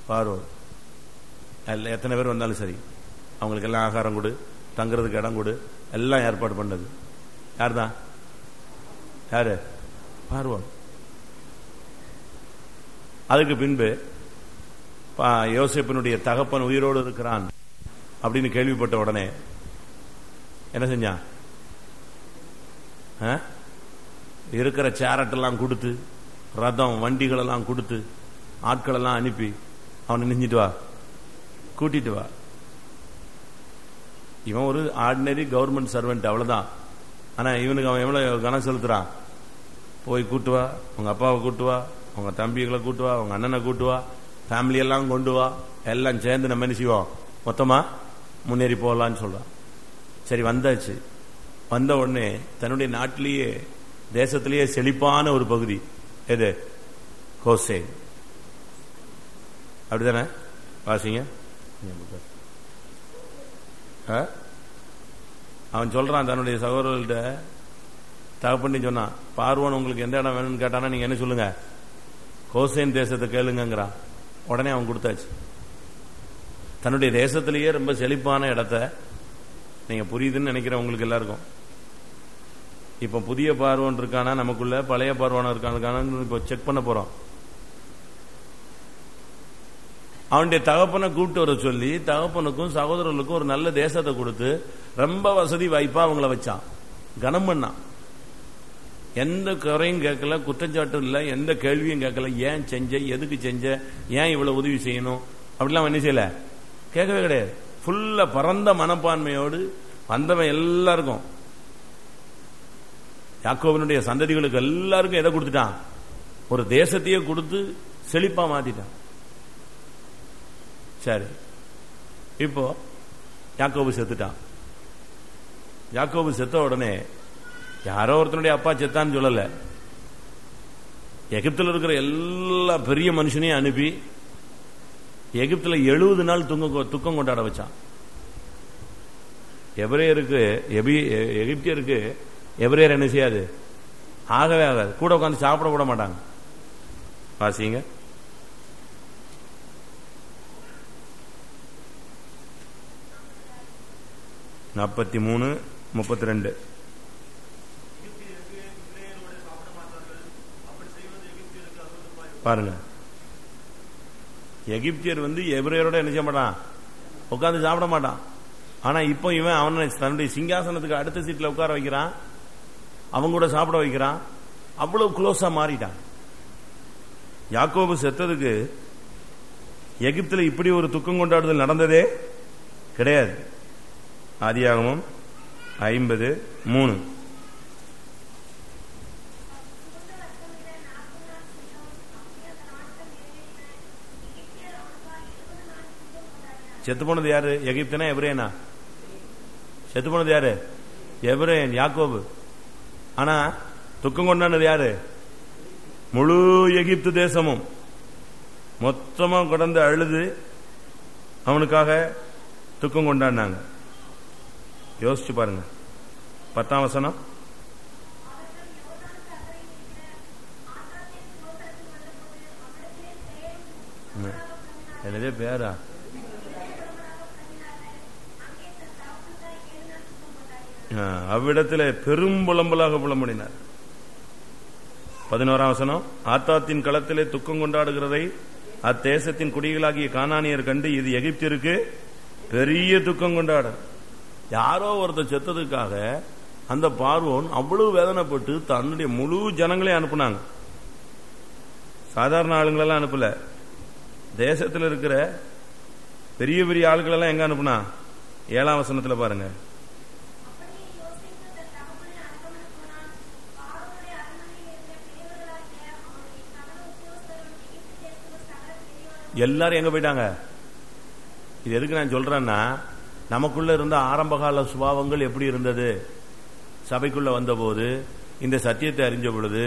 பார்வோன். அதில் எத்தனை பேர் வந்தாலும் சரி அவங்களுக்கு எல்லாம் ஆகாரம் கொடு, தங்குறதுக்கு இடம் கொடு, எல்லாம் ஏற்பாடு பண்ணது யார் தான்? யாரு? பார்வோன். அதுக்கு பின்பு யோசேப்பினுடைய தகப்பன் உயிரோடு இருக்கிறான் அப்படின்னு கேள்விப்பட்ட உடனே என்ன செஞ்சான்? இருக்கிற சேரட்டெல்லாம் கொடுத்து, ரதம் வண்டிகள் எல்லாம் கொடுத்து, ஆட்கள் எல்லாம் அனுப்பி அவனை நெஞ்சிட்டு வா, கூட்டிட்டு வா. இவன் ஒரு ஆர்டினரி கவர்மெண்ட் சர்வெண்ட், அவ்வளவுதான். ஆனா இவனுக்கு அவன் எவ்வளவு கனம் செலுத்துறான்? போய் கூட்டு வா, உங்க அப்பாவை கூட்டு வா, உங்க தம்பிகளை கூட்டு வா, உங்க அண்ணனை கூட்டு வா, ஃபேமிலி எல்லாம் கொண்டு வா, எல்லாம் சேர்ந்து நம்ம என்ன செய்வோம், மொத்தமா முன்னேறி போகலான்னு சொல்றான். சரி, வந்தாச்சு. வந்த உடனே தன்னுடைய நாட்டிலேயே தேசத்திலேயே செழிப்பான ஒரு பகுதி எது? கோசேன். அப்படித்தானே? வாசிங்க. அவன் சொல்றான் தன்னுடைய சகோதரர்கள்ட்ட, தகப்பண்ணி சொன்னான், பார்வோன் உங்களுக்கு எந்த இடம் வேணும்னு கேட்டானா நீங்க என்ன சொல்லுங்க? கோசேன் தேசத்தை கேளுங்கிறான். உடனே அவன் கொடுத்தாச்சு. தன்னுடைய தேசத்திலேயே ரொம்ப செழிப்பான இடத்த, நீங்க புரியுதுன்னு நினைக்கிறேன் உங்களுக்கு எல்லாருக்கும். இப்ப புதிய பார்வோன் இருக்கானா நமக்குள்ள, பழைய பார்வோன் இருக்கானு இப்ப செக் பண்ண போறோம். அவனுடைய தகப்பனை கூப்பிட்டு வர சொல்லி தகப்பனுக்கும் சகோதரர்களுக்கும் ஒரு நல்ல தேசத்தை கொடுத்து ரொம்ப வசதி வாய்ப்பா அவங்கள வச்சான், கனம் பண்ணான். எந்த குறையும் கேட்கல, குற்றச்சாட்டும் இல்லை, எந்த கேள்வியும் கேட்கல. ஏன் செஞ்ச, எதுக்கு செஞ்ச, ஏன் இவ்வளவு உதவி செய்யணும் அப்படிலாம் என்ன செய்யல, கேட்கவே கிடையாது. ஃபுல்லா பரந்த மனப்பான்மையோடு வந்தவன் எல்லாருக்கும், யாக்கோபினுடைய சந்ததிகளுக்கு எல்லாருக்கும் எதை கொடுத்துட்டான்? ஒரு தேசத்தையே கொடுத்து செழிப்பா மாத்திட்டான். சரி, இப்போ யாக்கோபு செத்துட்டான். யாக்கோபு செத்த உடனே யாரோ ஒருத்தனுடைய அப்பா செத்தான்னு சொல்லல, எகிப்தில் இருக்கிற எல்லா பெரிய மனுஷனையும் அனுப்பி எகிப்துல 70 நாள் துக்கம் கொண்டாட வச்சான். எகிப்தியருக்கு எபிரேயர் என்ன செய்யாது, ஆகவே ஆகாது. கூட உட்காந்து சாப்பிட கூட மாட்டாங்க. வாசிங்க. நாற்பத்தி 33:32. பாருங்க, எகிப்தியர் எபிரேயரோட என்ன செய்ய மாட்டான், உட்காந்து சாப்பிட மாட்டான். ஆனா இப்போ இவன் அவனை தன்னுடைய சிங்காசனத்துக்கு அடுத்த சீட்ல உட்கார வைக்கிறான், அவங்க கூட சாப்பிட வைக்கிறான். அவ்வளவு க்ளோஸா மாறிட்டான். யாக்கோபு செத்ததுக்கு எகிப்துல இப்படி ஒரு துக்கம் கொண்டாடுதல் நடந்ததே கிடையாது. ஆதியாகமம் 50:3. செத்து போனது யாரு? எகிப்தனா எபிரேயனா? செத்து போனது யாரு? எபிரேயன், யாக்கோபு. ஆனா துக்கம் கொண்டாடுனது யாரு? முழு எகிப்து தேசமும் மொத்தமா கடந்து அழுது அவனுக்காக துக்கம் கொண்டாடினாங்க. யோசிச்சு பாருங்க. 10ஆம் வசனம். என்னதே பேரா? அவ்விடத்தில் பெரும் புலம்பலாக புலம்படினார். 11ஆம் வசனம். ஆத்தாத்தின் களத்திலே துக்கம் கொண்டாடுகிறதை அத்தேசத்தின் குடிகளாகிய கானானியர் கண்டு இது எகிப்திற்கு பெரிய துக்கம் கொண்டாட. யாரோ ஒருத்தர் செத்ததுக்காக அந்த பார்வோன் அவ்வளவு வேதனைப்பட்டு தன்னுடைய முழு ஜனங்களையும் அனுப்புனாங்க. சாதாரண ஆளுங்களெல்லாம் அனுப்பல. தேசத்தில் இருக்கிற பெரிய பெரிய ஆளுகள் எல்லாம் எங்க அனுப்புனா? 7ஆம் வசனத்துல பாருங்க. எல்லாரும் எங்க போயிட்டாங்க? இது எதுக்கு நான் சொல்றேன்னா, நமக்குள்ள இருந்த ஆரம்பகால சுபாவங்கள் எப்படி இருந்தது? சபைக்குள்ள வந்த போது, இந்த சத்தியத்தை அறிஞ்ச பொழுது,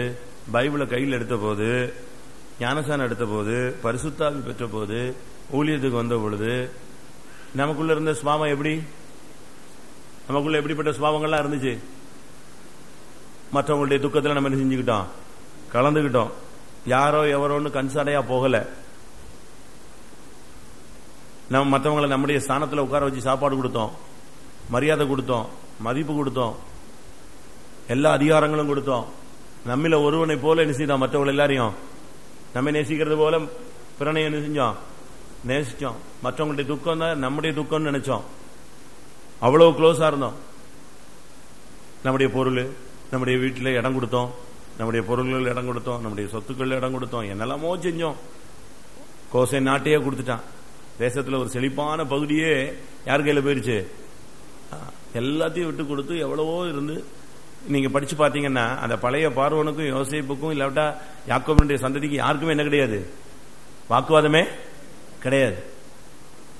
பைபிளை கையில் எடுத்த போது, ஞானசானம் எடுத்த போது, பரிசுத்தாவி பெற்ற போது, ஊழியத்துக்கு வந்த பொழுது நமக்குள்ள இருந்த சுபாவம் எப்படி? நமக்குள்ள எப்படிப்பட்ட சுபாவங்கள்லாம் இருந்துச்சு? மற்றவங்களுடைய துக்கத்தில் நம்ம என்ன செஞ்சுக்கிட்டோம்? கலந்துகிட்டோம். யாரோ எவரோன்னு கன்சாடையா போகல. நம்ம மற்றவங்களை நம்முடைய ஸ்தானத்தில் உட்கார வச்சு சாப்பாடு கொடுத்தோம், மரியாதை கொடுத்தோம், மதிப்பு கொடுத்தோம், எல்லா அதிகாரங்களும் கொடுத்தோம். நம்மள ஒருவனை போல என்ன செய்தோம்? மற்றவர்கள் எல்லாரையும் நம்ம நேசிக்கிறது போல பிறனை என்ன செஞ்சோம்? நேசிச்சோம். மற்றவங்களுடைய துக்கம் தான் நம்முடைய துக்கம்னு நினைச்சோம். அவ்வளவு க்ளோஸா இருந்தோம். நம்முடைய பொருள், நம்முடைய வீட்டில் இடம் கொடுத்தோம், நம்முடைய பொருள்கள் இடம் கொடுத்தோம், நம்முடைய சொத்துக்கள் இடம் கொடுத்தோம், என்னெல்லாமோ செஞ்சோம். கோசை நாட்டையே கொடுத்துட்டான். தேசத்தில் ஒரு செழிப்பான பகுதியே யார் கையில் போயிருச்சு? எல்லாத்தையும் விட்டு கொடுத்து எவ்வளவோ இருந்து. நீங்க படிச்சு பாத்தீங்கன்னா அந்த பழைய பார்வோனுக்கும் யோசேப்புக்கும் இல்லாவிட்டா யாக்கோபுடைய சந்ததிக்கு யாருக்குமே என்ன கிடையாது? வாக்குவாதமே கிடையாது.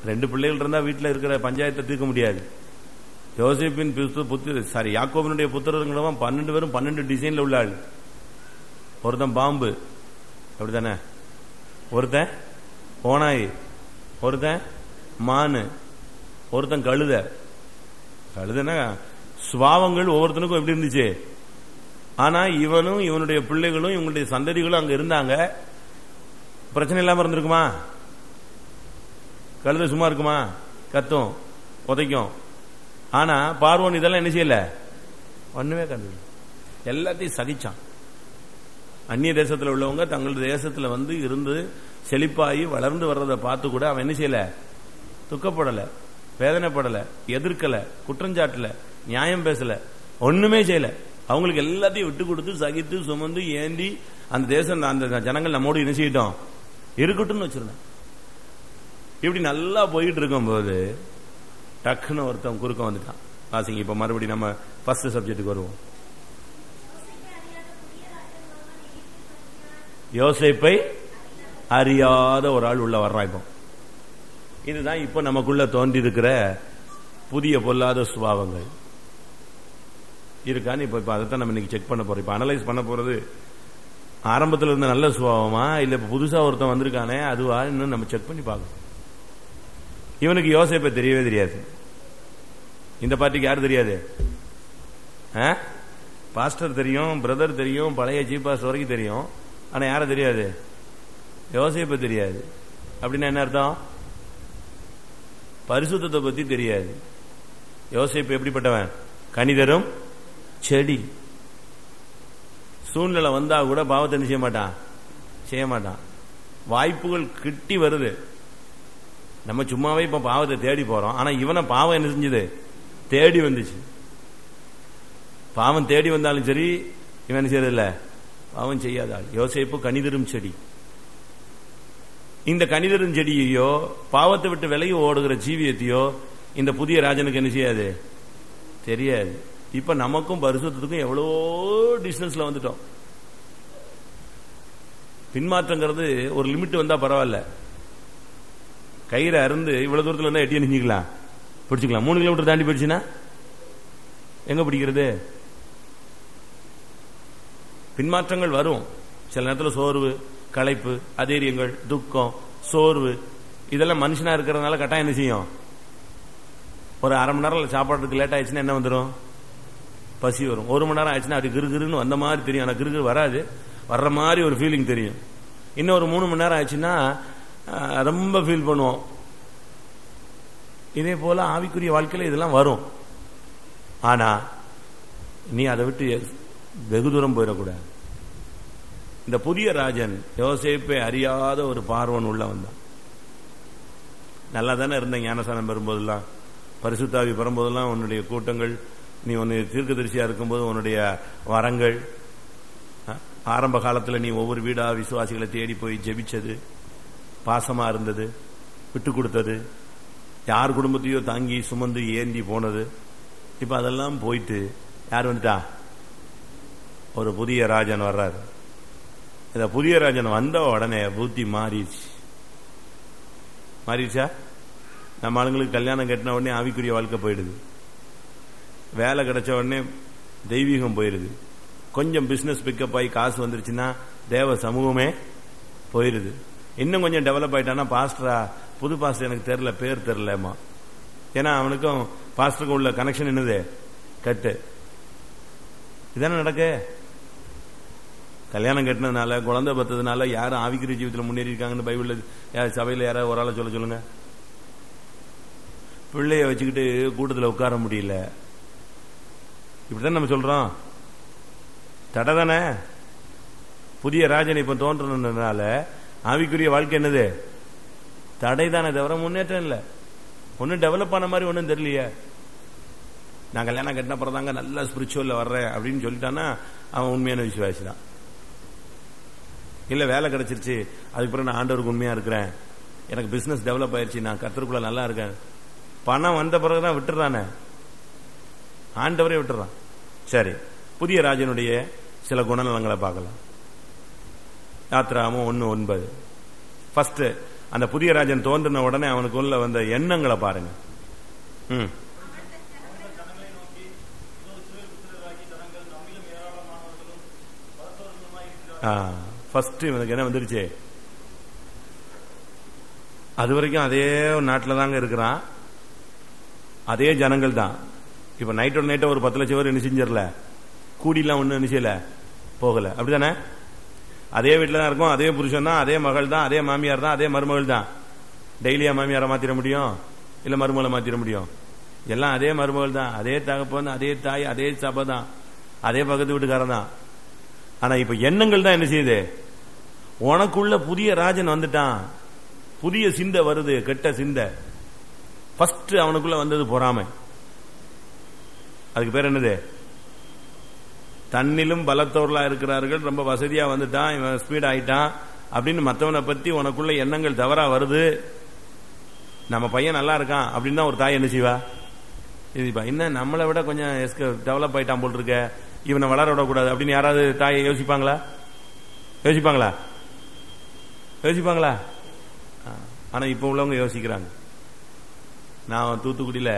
2 பிள்ளைகள் இருந்தா வீட்டில் இருக்கிற பஞ்சாயத்தை தீர்க்க முடியாது. யோசேப்பின் யாக்கோபனுடைய புத்திரர்களும் 12 பேரும் 12 டிசைன்ல உள்ள ஆள். ஒருத்தன் பாம்பு, அப்படித்தானே? ஒருத்தன் ஓனாய், ஒருத்தன் மானு, ஒருத்தன் கழுத. கழுதனா சுபாவங்கள் ஒவ்வொருத்தனுக்கும் எப்படி இருந்துச்சு. ஆனா இவனும் இவனுடைய பிள்ளைகளும் இவங்களுடைய சந்ததிகளும் அங்க இருந்தாங்க. பிரச்சனை இல்லாம இருந்திருக்குமா? கழுத சும்மா இருக்குமா? கத்தும், உதைக்கும். ஆனா பார்வோன் இதெல்லாம் என்ன செய்யல? ஒண்ணுமே கண்டு எல்லாத்தையும் சகிச்சான். அந்நிய தேசத்தில் உள்ளவங்க தங்களுடைய தேசத்துல வந்து இருந்து செழிப்பாகி வளர்ந்து வர்றதை பார்த்து கூட அவன் என்ன செய்யல? துக்கப்படல, வேதனைப்படல, எதிர்க்கல, குற்றஞ்சாட்டல, நியாயம் பேசல, ஒண்ணுமே செய்யல. அவங்களுக்கு எல்லாத்தையும் விட்டு கொடுத்து சகித்து சுமந்து ஏந்தி அந்த தேசம் அந்த ஜனங்கள் நம்மோடு என்ன செய்யட்டும் இருக்கட்டும் வச்சிருந்தேன். இப்படி நல்லா போயிட்டு இருக்கும் போது டக்குன்னு ஒருத்தன் குறுக்க வந்துட்டான். வாசிங்க இப்ப மறுபடியும் நம்ம ஃபர்ஸ்ட் சப்ஜெக்டுக்கு வருவோம். யோசேப்பை அறியாத ஒரு ஆள் உள்ள வர்றான். இப்போ இதுதான் இப்ப நமக்குள்ள தோன்றி இருக்கிற புதிய பொல்லாத சுபாவங்கள் இருக்கான்னு இப்ப அதைத்தான் நம்ம இன்னைக்கு செக் பண்ண போறோம். இப்ப அனலைஸ் பண்ண போறது ஆரம்பத்தில் இருந்த நல்ல சுபாவமா இல்ல இப்ப புதுசா ஒருத்தன் வந்திருக்கானே அதுவா இன்னும் நம்ம செக் பண்ணி பார்க்கணும். இவனுக்கு யோசேப்பை தெரியவே தெரியாது. இந்த பார்ட்டிக்கு யாரு தெரியாது? பாஸ்டர் தெரியும், பிரதர் தெரியும், பழைய சீஃப் பாஸ்டர் வரைக்கும் தெரியும். ஆனா யார தெரியாது? யோசேப்பை தெரியாது. அப்படின்னா என்ன அர்த்தம்? பரிசுத்தத்தை பத்தி தெரியாது. யோசேப்பு எப்படிப்பட்டவன்? கனிதரும் செடி. சூழ்நிலை வந்தா கூட பாவத்தை செய்ய மாட்டான், செய்ய மாட்டான். வாய்ப்புகள் கிட்டி வருது. நம்ம சும்மாவே இப்ப பாவத்தை தேடி போறோம். ஆனா இவனை பாவம் என்ன செஞ்சது? தேடி வந்துச்சு. பாவம் தேடி வந்தாலும் சரி இவன் செய்யறதில்ல, பாவம் செய்யாத ஆள். யோசேப்பு கனிதரும் செடி. இந்த கனிதரும் செடியையோ பாவத்தை விட்டு விலகி ஓடுகிற ஜீவியத்தையோ இந்த புதிய ராஜனுக்கு என்ன செய்யாது? தெரியாது. இப்ப நமக்கும் பரிசுத்தத்துக்கும் எவ்வளவோ டிஸ்டன்ஸ்ல வந்துட்டோம். பின்மாற்றங்கிறது ஒரு லிமிட் வந்தா பரவாயில்ல. கயிறை அருந்து இவ்வளவு தூரத்துல இருந்தா எட்டி நினைக்கலாம், பிடிச்சிக்கலாம். 3 கிலோமீட்டர் தாண்டி போயிடுச்சுன்னா எங்க பிடிக்கிறது? பின்மாற்றங்கள் வரும். சில நேரத்தில் சோர்வு, களைப்பு, அதேரியங்கள், துக்கம், சோர்வு இதெல்லாம் மனுஷனா இருக்கிறதுனால கட்டாயம் என்ன செய்யும்? ஒரு அரை மணி நேரம் சாப்பாடுறதுக்கு லேட் ஆயிடுச்சுன்னா என்ன வந்துடும்? பசி வரும். 1 மணி நேரம் ஆயிடுச்சுன்னா அது கிருகிருன்னு வந்த மாதிரி தெரியும். ஆனா கிருகிரு வராது, வர்ற மாதிரி ஒரு ஃபீலிங் தெரியும். இன்னும் ஒரு 3 மணி நேரம் ஆயிடுச்சுன்னா ரொம்ப ஃபீல் பண்ணுவோம். இதே போல ஆவிக்குரிய வாழ்க்கையில இதெல்லாம் வரும். ஆனா நீ அதை விட்டு வெகு தூரம் போயிடக்கூடாது. இந்த புதிய ராஜன் யோசேப்பை அறியாத ஒரு பார்வன் உள்ள வந்தான். நல்லா தானே இருந்த ஞானசானம் பெறும்போதெல்லாம், பரிசுத்தாவி பெறும்போதெல்லாம் உன்னுடைய கூட்டங்கள், நீ உன்னுடைய தீர்க்கதரிசியா இருக்கும்போது உன்னுடைய வரங்கள், ஆரம்ப காலத்தில் நீ ஒவ்வொரு வீடா விசுவாசிகளை தேடி போய் ஜெபிச்சது, பாசமா இருந்தது, விட்டு கொடுத்தது, யார் குடும்பத்தையோ தாங்கி சுமந்து ஏந்தி போனது, இப்ப அதெல்லாம் போயிட்டு யார் வந்துட்டா? ஒரு புதிய ராஜன் வர்றாரு. இந்த புதிய ராஜன் வந்த உடனே புத்தி மாறிடுச்சு. மாறிடுச்சா? நம்ம ஆளுங்களுக்கு கல்யாணம் கட்டின உடனே ஆவிக்குரிய வாழ்க்கை போயிடுது. வேலை கிடைச்ச உடனே தெய்வீகம் போயிடுது. கொஞ்சம் பிசினஸ் பிக்கப் ஆகி காசு வந்துருச்சுன்னா தேவ சமூகமே போயிடுது. இன்னும் கொஞ்சம் டெவலப் ஆயிட்டானா பாஸ்டரா, புது பாஸ்டர் எனக்கு தெரியல, பேர் தெரியலமா. ஏன்னா அவனுக்கும் பாஸ்டருக்கும் உள்ள கனெக்ஷன் என்னது? கட்டு. இதானே நடக்கு. கல்யாணம் கட்டினதுனால, குழந்தை பத்ததுனால யாரும் ஆவிக்குரிய ஜீவிதத்தில் முன்னேறி இருக்காங்கன்னு பைபிள்ல சபையில யாராவது ஒரு ஆளை சொல்லுங்க. பிள்ளைய வச்சுக்கிட்டு கூட்டத்தில் உட்கார முடியல. இப்படிதான் நம்ம சொல்றோம். தடை தானே. புதிய ராஜன் இப்ப தோன்றதுனால ஆவிக்குரிய வாழ்க்கை என்னது? தடை தானே தவிர முன்னேற்றம் இல்லை. ஒன்னும் டெவலப் ஆன மாதிரி ஒன்னும் தெரியலையே. நான் கல்யாணம் கட்டின பிறந்தாங்க நல்லா ஸ்பிரிச்சுவல்ல வர்றேன் அப்படின்னு சொல்லிட்டான்னா அவன் உண்மையான விசுவாசி தான். இல்ல வேலை கிடைச்சிருச்சு, அதுக்கு பிறகு நான் ஆண்டவருக்கு உண்மையா இருக்கிறேன், எனக்கு பிசினஸ் டெவலப் ஆயிடுச்சு, நான் கர்த்தருக்குள்ள நல்லா இருக்கேன், பணம் வந்த பிறகுதான் விட்டுறானே, ஆண்டவரே விட்டுறான். சரி, புதிய ராஜனுடைய சில குணநலங்களை பார்க்கலாம். யாத்ராகமம் 1:9. ஃபர்ஸ்ட் அந்த புதிய ராஜன் தோன்றின உடனே அவனுக்குள்ள வந்த எண்ணங்களை பாருங்க. ஃபர்ஸ்ட் இவனுக்கு என்ன வந்துருச்சு? அது வரைக்கும் அதே நாட்டில் தாங்க இருக்கிறான், அதே ஜனங்கள் தான். இப்ப நைட்டோட நைட்டை ஒரு 10 லட்சம் பேர் என்ன செஞ்சிடல, கூடிலாம் ஒண்ணு என்ன செய்யல, போகல. அப்படித்தானே? அதே வீட்டில் தான் இருக்கும், அதே புருஷன் தான், அதே மகள் தான், அதே மாமியார் தான், அதே மருமகள் தான். டெய்லியா மாமியாரை மாத்திர முடியும்? இல்ல மருமகளை மாத்திர முடியும்? எல்லாம் அதே மருமகள் தான், அதே தகப்பன், அதே தாய், அதே சபை தான், அதே பக்கத்து வீட்டுக்காரன் தான். ஆனா இப்ப எண்ணங்கள் தான் என்ன செய்யுது? உனக்குள்ள புதிய ராஜன் வந்துட்டான், புதிய சிந்தை வருது, கெட்ட சிந்தை. ஃபர்ஸ்ட் அவனுக்குள்ள வந்தது பொறாமை. அதுக்கு பேர் என்னது? தன்னிலும் பலத்தோர்களா இருக்கிறார்கள், ரொம்ப வசதியா வந்துட்டான், இவன் ஸ்பீட் ஆயிட்டான் அப்படின்னு மற்றவனை பத்தி உனக்குள்ள எண்ணங்கள் தவறா வருது. நம்ம பையன் நல்லா இருக்கான் அப்படின்னு தான் ஒரு தாய் என்ன செய்வா? இதுப்பா இன்னும் நம்மளை விட கொஞ்சம் டெவலப் ஆயிட்டான் போல் இருக்க, இவனை வளர விடக்கூடாது அப்படின்னு யாராவது தாயை யோசிப்பாங்களா? யோசிப்பாங்களா? யோசிப்பாங்களா? ஆனா இப்ப உள்ளவங்க யோசிக்கிறாங்க. நான் தூத்துக்குடியில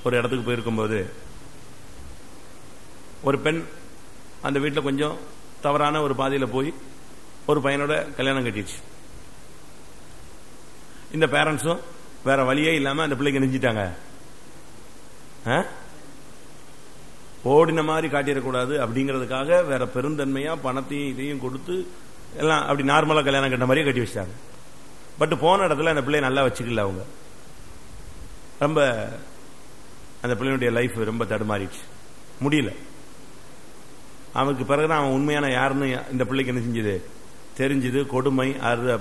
ஒரு இடத்துக்கு போயிருக்கும்போது ஒரு பெண் அந்த வீட்டில் கொஞ்சம் தவறான ஒரு பாதையில போய் ஒரு பையனோட கல்யாணம் கட்டிடுச்சு. இந்த பேரண்ட்ஸும் வேற வழியே இல்லாம அந்த பிள்ளைக்கு நெஞ்சிட்டாங்க. ஓடின மாதிரி காட்டிடக்கூடாது அப்படிங்கிறதுக்காக வேற பெருந்தன்மையா பணத்தையும் இதையும் கொடுத்து எல்லாம் அப்படி நார்மலா கல்யாணம் கட்ட மாதிரியே கட்டி வச்சிட்டாங்க. பட் போன இடத்துல அந்த பிள்ளைய நல்லா வச்சுக்கல. அவங்க ரொம்ப அந்த பிள்ளையுடைய லைஃப் ரொம்ப தடுமாறிடுச்சு, முடியல. அவனுக்கு பிறகுதான் அவன் உண்மையான யாருன்னு இந்த பிள்ளைக்கு என்ன செஞ்சது தெரிஞ்சது. கொடுமை,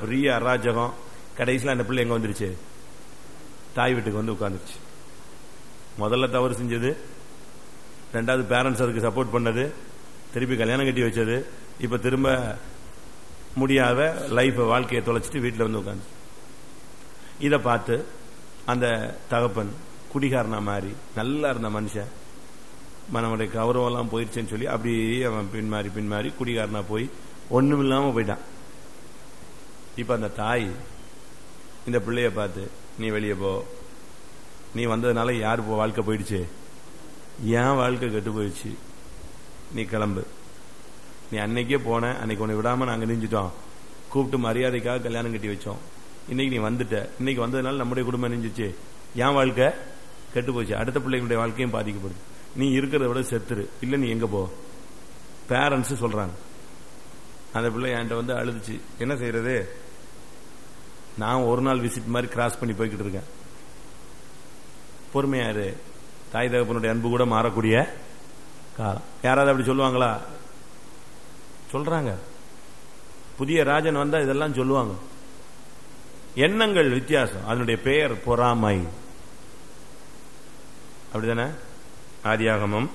பெரிய அராஜகம். கடைசியில் அந்த பிள்ளை எங்க வந்துருச்சு? தாய் வீட்டுக்கு வந்து உட்கார்ந்துருச்சு. முதல்ல தவறு செஞ்சது, ரெண்டாவது பேரண்ட்ஸ் அதுக்கு சப்போர்ட் பண்ணது, திருப்பி கல்யாணம் கட்டி வச்சது, இப்ப திரும்ப முடியாத லைஃப் வாழ்க்கையை தொலைச்சிட்டு வீட்டில் வந்து உட்காந்து. இதை பார்த்து அந்த தகப்பன் குடிகாரனா மாறி நல்லா இருந்த மனுஷன் நம்முடைய கௌரவம் எல்லாம் போயிடுச்சுன்னு சொல்லி அப்படியே அவன் பின்மாறி குடிகாரனா போய் ஒண்ணும் இல்லாம போயிட்டான். இப்ப அந்த தாய் இந்த பிள்ளைய பார்த்து, நீ வெளியே போ, நீ வந்ததுனால யாரு வாழ்க்கை போயிடுச்சு, ஏன் வாழ்க்கை கெட்டு போயிடுச்சு, நீ கிளம்பு, நீ அன்னைக்கே போன, அன்னைக்கு உன்னை விடாம நாங்க நெஞ்சிட்டோம், கூப்பிட்டு மரியாதைக்காக கல்யாணம் கட்டி வச்சோம், இன்னைக்கு நீ வந்துட்ட, இன்னைக்கு வந்ததுனால நம்முடைய குடும்பம் நெஞ்சிச்சு, என் வாழ்க்கை கெட்டு போச்சு, அடுத்த பிள்ளைகளுடைய வாழ்க்கையும் பாதிக்கப்படுது, நீ இருக்கிறத விட செத்துரு, இல்ல நீ எங்க போ. பேரண்ட்ஸ் சொல்றாங்க. அந்த பிள்ளை என்கிட்ட வந்து அழுதுச்சு. என்ன செய்யறது, நான் ஒரு நாள் விசிட் மாதிரி கிராஸ் பண்ணி போய்கிட்டு இருக்கேன். பொறுமையாரு, தாய் தகப்பனுடைய அன்பு கூட மாறக்கூடிய காலம். யாராவது அப்படி சொல்லுவாங்களா? சொல்றாங்க. புதிய ராஜன் வந்தா இதெல்லாம் சொல்லுவாங்க. எண்ணங்கள் வித்தியாசம், அதனுடைய பெயர் பொறாமை. அப்படிதானே? ஆதியாகமம்,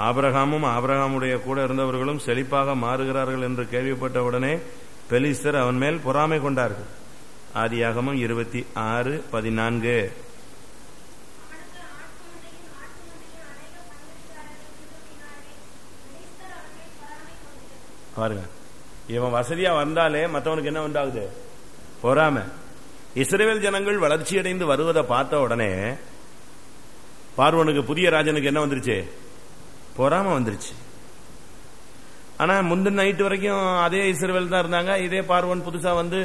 ஆபிரகாமுடைய கூட இருந்தவர்களும் செழிப்பாக மாறுகிறார்கள் என்று கேள்விப்பட்ட உடனே பெலிஸ்தர் அவன் மேல் பொறாமை கொண்டார்கள். ஆதியாகமம் 26:14. பாருங்க, இவன் வசதியா வந்தாலே மற்றவனுக்கு என்ன உண்டாகுது? பொறாமை. இஸ்ரவேல் ஜனங்கள் வளர்ச்சியடைந்து வருவதை பார்த்த உடனே பார்வோனுக்கு, புதிய ராஜனுக்கு என்ன வந்துருச்சு? பொறாமை வந்துருச்சு. ஆனா முந்தின நைட்டு வரைக்கும் அதே இஸ்ரவேல் தான் இருந்தாங்க. இதே பார்வோன் புதுசா வந்து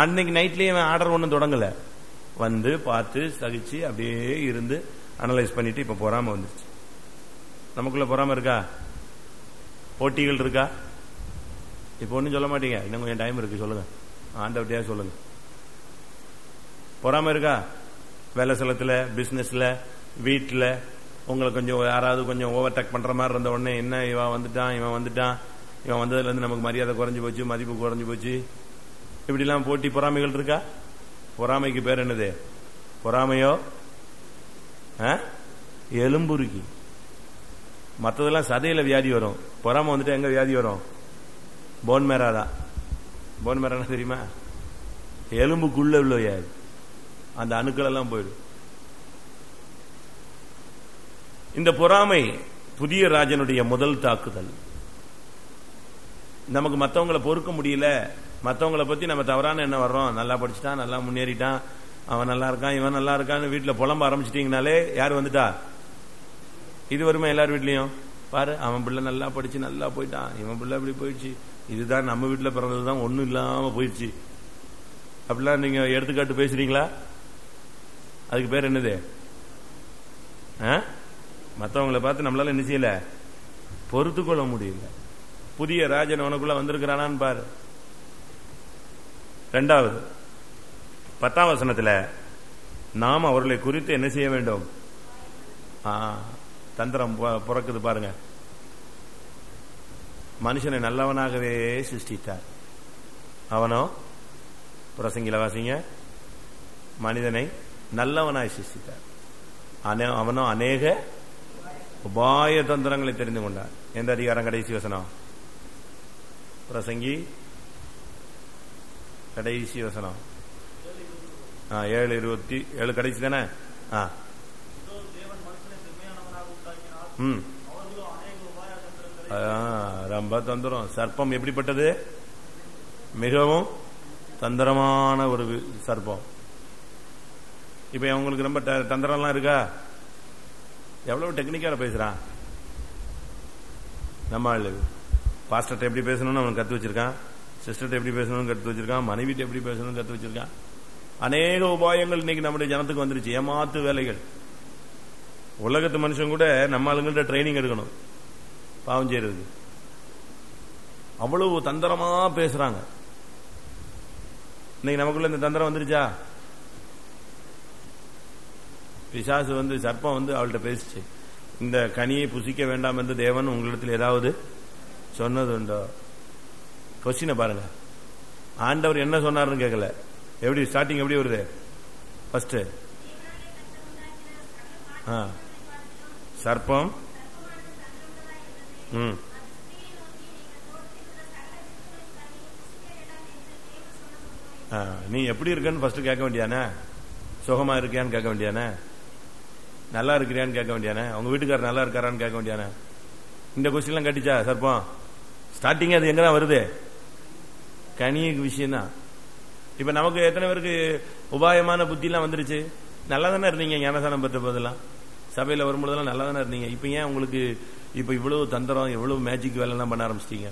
அன்னைக்கு நைட்லயே ஆர்டர் ஒன்றும் தொடங்கல, வந்து பார்த்து சகிச்சு அப்படியே இருந்து அனலைஸ் பண்ணிட்டு இப்ப பொறாமை வந்துருச்சு. நமக்குள்ள பொறாமை இருக்கா? போட்டிகள் இருக்கா? இப்ப ஒன்னும் சொல்ல மாட்டீங்க, இன்னும் கொஞ்சம் டைம் இருக்கு, சொல்லுங்க, ஆண்டவர்கிட்டயா சொல்லுங்க. பொறாம இருக்கா? வேலை ஸ்தலத்துல, பிசினஸ்ல, வீட்டுல உங்களை கொஞ்சம் யாராவது கொஞ்சம் ஓவர்டேக் பண்ற மாதிரி இருந்த உடனே என்ன இவன் வந்துட்டான் இவன் வந்ததுல இருந்து நமக்கு மரியாதை குறைஞ்சு போச்சு, மதிப்பு குறைஞ்சு போச்சு, இப்படி எல்லாம் போட்டி பொறாமைகள் இருக்கா? பொறாமைக்கு பேர் என்னது? பொறாமையோ எலும்புருக்கி. மற்றதெல்லாம் சதையில வியாதி வரும். பொறாமை வந்துட்டு எங்க வியாதி வரும்? போன் மேரா தான். போன் மேரா தெரியுமா? எலும்புக்குள்ள உள்ள வியாதி. அந்த அணுக்கள் எல்லாம் போயிடும். இந்த பொறாமை புதிய ராஜனுடைய முதல் தாக்குதல். நமக்கு மற்றவங்களை பொறுக்க முடியல, மற்றவங்களை பத்தி நம்ம தவறான என்ன வர்றோம், நல்லா படிச்சுட்டான், நல்லா முன்னேறிட்டான், அவன் நல்லா இருக்கான், இவன் நல்லா இருக்கான்னு வீட்டுல புலம்ப ஆரம்பிச்சிட்டீங்கனாலே யார் வந்துட்டா? இது வருமா எல்லார் வீட்லயும்? பாரு, அவன் பிள்ளை நல்லா படிச்சு நல்லா போயிட்டான், இவன் பிள்ளை இப்படி போயிடுச்சு, இதுதான் நம்ம வீட்டுல பிறந்ததுதான் ஒண்ணும் இல்லாம போயிடுச்சு, அப்படிலாம் நீங்க எடுத்துக்காட்டு பேசுறீங்களா? அதுக்கு பேர் என்னது? மற்றவங்களை பார்த்து நம்மளால என்ன செய்யல, பொறுத்து கொள்ள முடியல. புதிய ராஜன் உனக்குள்ள வந்திருக்கிறானான்னு பாரு. இரண்டாவது 10ஆம் வசனத்துல நாம் அவர்களை குறித்து என்ன செய்ய வேண்டும்? தந்திரம் பிறக்குது பாருங்க. மனுஷனை நல்லவனாகவே சிருஷ்டித்தார். அவனோ, பிரசங்கில வாசிங்க, மனிதனை நல்லவனாய் சிருஷ்டித்தார். அவனோ அநேக உபாய தந்திரங்களை தெரிந்து கொண்டார். எந்த அதிகாரம்? கடைசி வசனம். பிரசங்கி கடைசி வசனம் 7:27 கடைசி தானே? ரொம்ப தந்திரம். சர்ப்பம் எப்படிப்பட்டது? மிகவும் தந்திரமான ஒரு சர்ப்பம். இப்ப அவங்களுக்கு ரொம்ப தந்திரம்லாம் இருக்கா? எவ்வளவு டெக்னிக்கா பேசுறான். நம்ம பாஸ்டர்ட்ட எப்படி பேசணும்னு அவன் கத்து வச்சிருக்கான், சிஸ்டர்ட்ட எப்படி பேசணும்னு கத்து வச்சிருக்கான், மனைவிட்ட எப்படி பேசணும்னு கத்து வச்சிருக்கான். அநேக உபாயங்கள் இன்னைக்கு நம்முடைய ஜனத்துக்கு வந்துருச்சு. ஏமாத்து வேலைகள். உலகத்து மனுஷன் கூட நம்ம ஆளுங்கள்ட்ட ட்ரைனிங் எடுக்கணும் பாவம் செய்யறதுக்கு. அவ்வளவு தந்திரமா பேசுறாங்க. இன்னைக்கு நமக்குள்ள இந்த தந்திரம் வந்துருச்சா? பிசாசு சர்ப்பம் அவள்கிட்ட பேசிச்சு, இந்த கனியை புசிக்க வேண்டாம் என்று தேவன் உங்களிடத்தில் ஏதாவது சொன்னது உண்டோ? கொஸ்டினை பாருங்க. ஆண்டவர் என்ன சொன்னார்னு கேட்கல. எப்படி ஸ்டார்டிங் எப்படி வருது? ஃபர்ஸ்ட் சர்ப்பம் நீ எப்படி இருக்கன்னு ஃபர்ஸ்ட் கேட்க வேண்டியானே? சுகமா இருக்கியான்னு கேட்க வேண்டியானே? நல்லா இருக்கிறியான்னு கேட்க வேண்டியானே? உங்க வீட்டுக்காரர் நல்லா இருக்காரான்னு கேட்க வேண்டியானே? இந்த கொஸ்டின் எல்லாம் கட்டிச்சா சர்ப்பம்? ஸ்டார்டிங் அது எங்கதான் வருது? கனிக்கு விஷயம் தான். இப்ப நமக்கு எத்தனை பேருக்கு உபாயமான புத்தி எல்லாம் வந்துருச்சு? நல்லா தானே இருந்தீங்க ஞானசானம் பெற்ற போதெல்லாம், சபையில வரும்போதெல்லாம் நல்லா தானே இருந்தீங்க. இப்ப ஏன் உங்களுக்கு இப்ப இவ்வளவு தந்திரம், எவ்வளவு மேஜிக் வேலை எல்லாம் பண்ண ஆரம்பிச்சிட்டீங்க?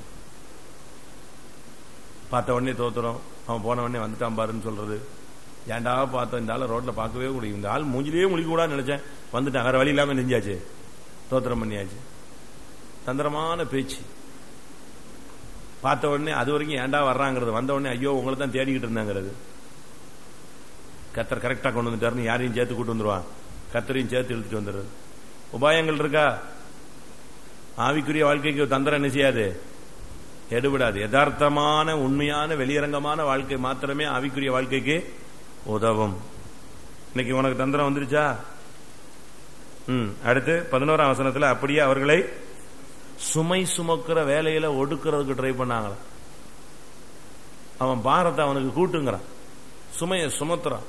பார்த்த உடனே தோத்துறோம், அவன் போன உடனே வந்துட்டான் பாருன்னு சொல்றது. ஏன்டா பார்த்தோம், இந்த ஆள் ரோட்ல பார்க்கவே முடியும், இந்த ஆள் மூஞ்சிலேயே முழிக்க கூடாதுன்னு நினைச்சேன், வந்துட்டான், வேற வழி இல்லாம நெஞ்சாச்சு, தோத்திரம் பண்ணியாச்சு. தந்திரமான பேச்சு. பார்த்த உடனே அது வரைக்கும் ஏன்டா வர்றாங்கிறது, வந்த உடனே ஐயோ உங்களை தான் தேடிக்கிட்டு இருந்தாங்கிறது. கத்தர் கரெக்டா கொண்டு வந்துட்டாருன்னு யாரையும் சேர்த்து கூட்டு வந்துருவான், கத்தரையும் சேர்த்து இழுத்துட்டு வந்துடுறது. உபாயங்கள் இருக்கா? ஆவிக்குரிய வாழ்க்கைக்கு தந்திரம் என்ன செய்யாது, எடுபடாது. யதார்த்தமான உண்மையான வெளியரங்கமான வாழ்க்கை மாத்திரமே ஆவிக்குரிய வாழ்க்கைக்கு உதவும். இன்னைக்கு உனக்கு தந்திரம் வந்துருச்சா? அடுத்து 11ஆம் வசனத்துல அப்படியே அவர்களை சுமை சுமக்கிற வேலையில ஒடுக்கிறதுக்கு ட்ரை பண்ணாங்களா. அவன் பாரத்தை அவனுக்கு கூட்டுங்கிறான், சுமையை சுமத்துறான்.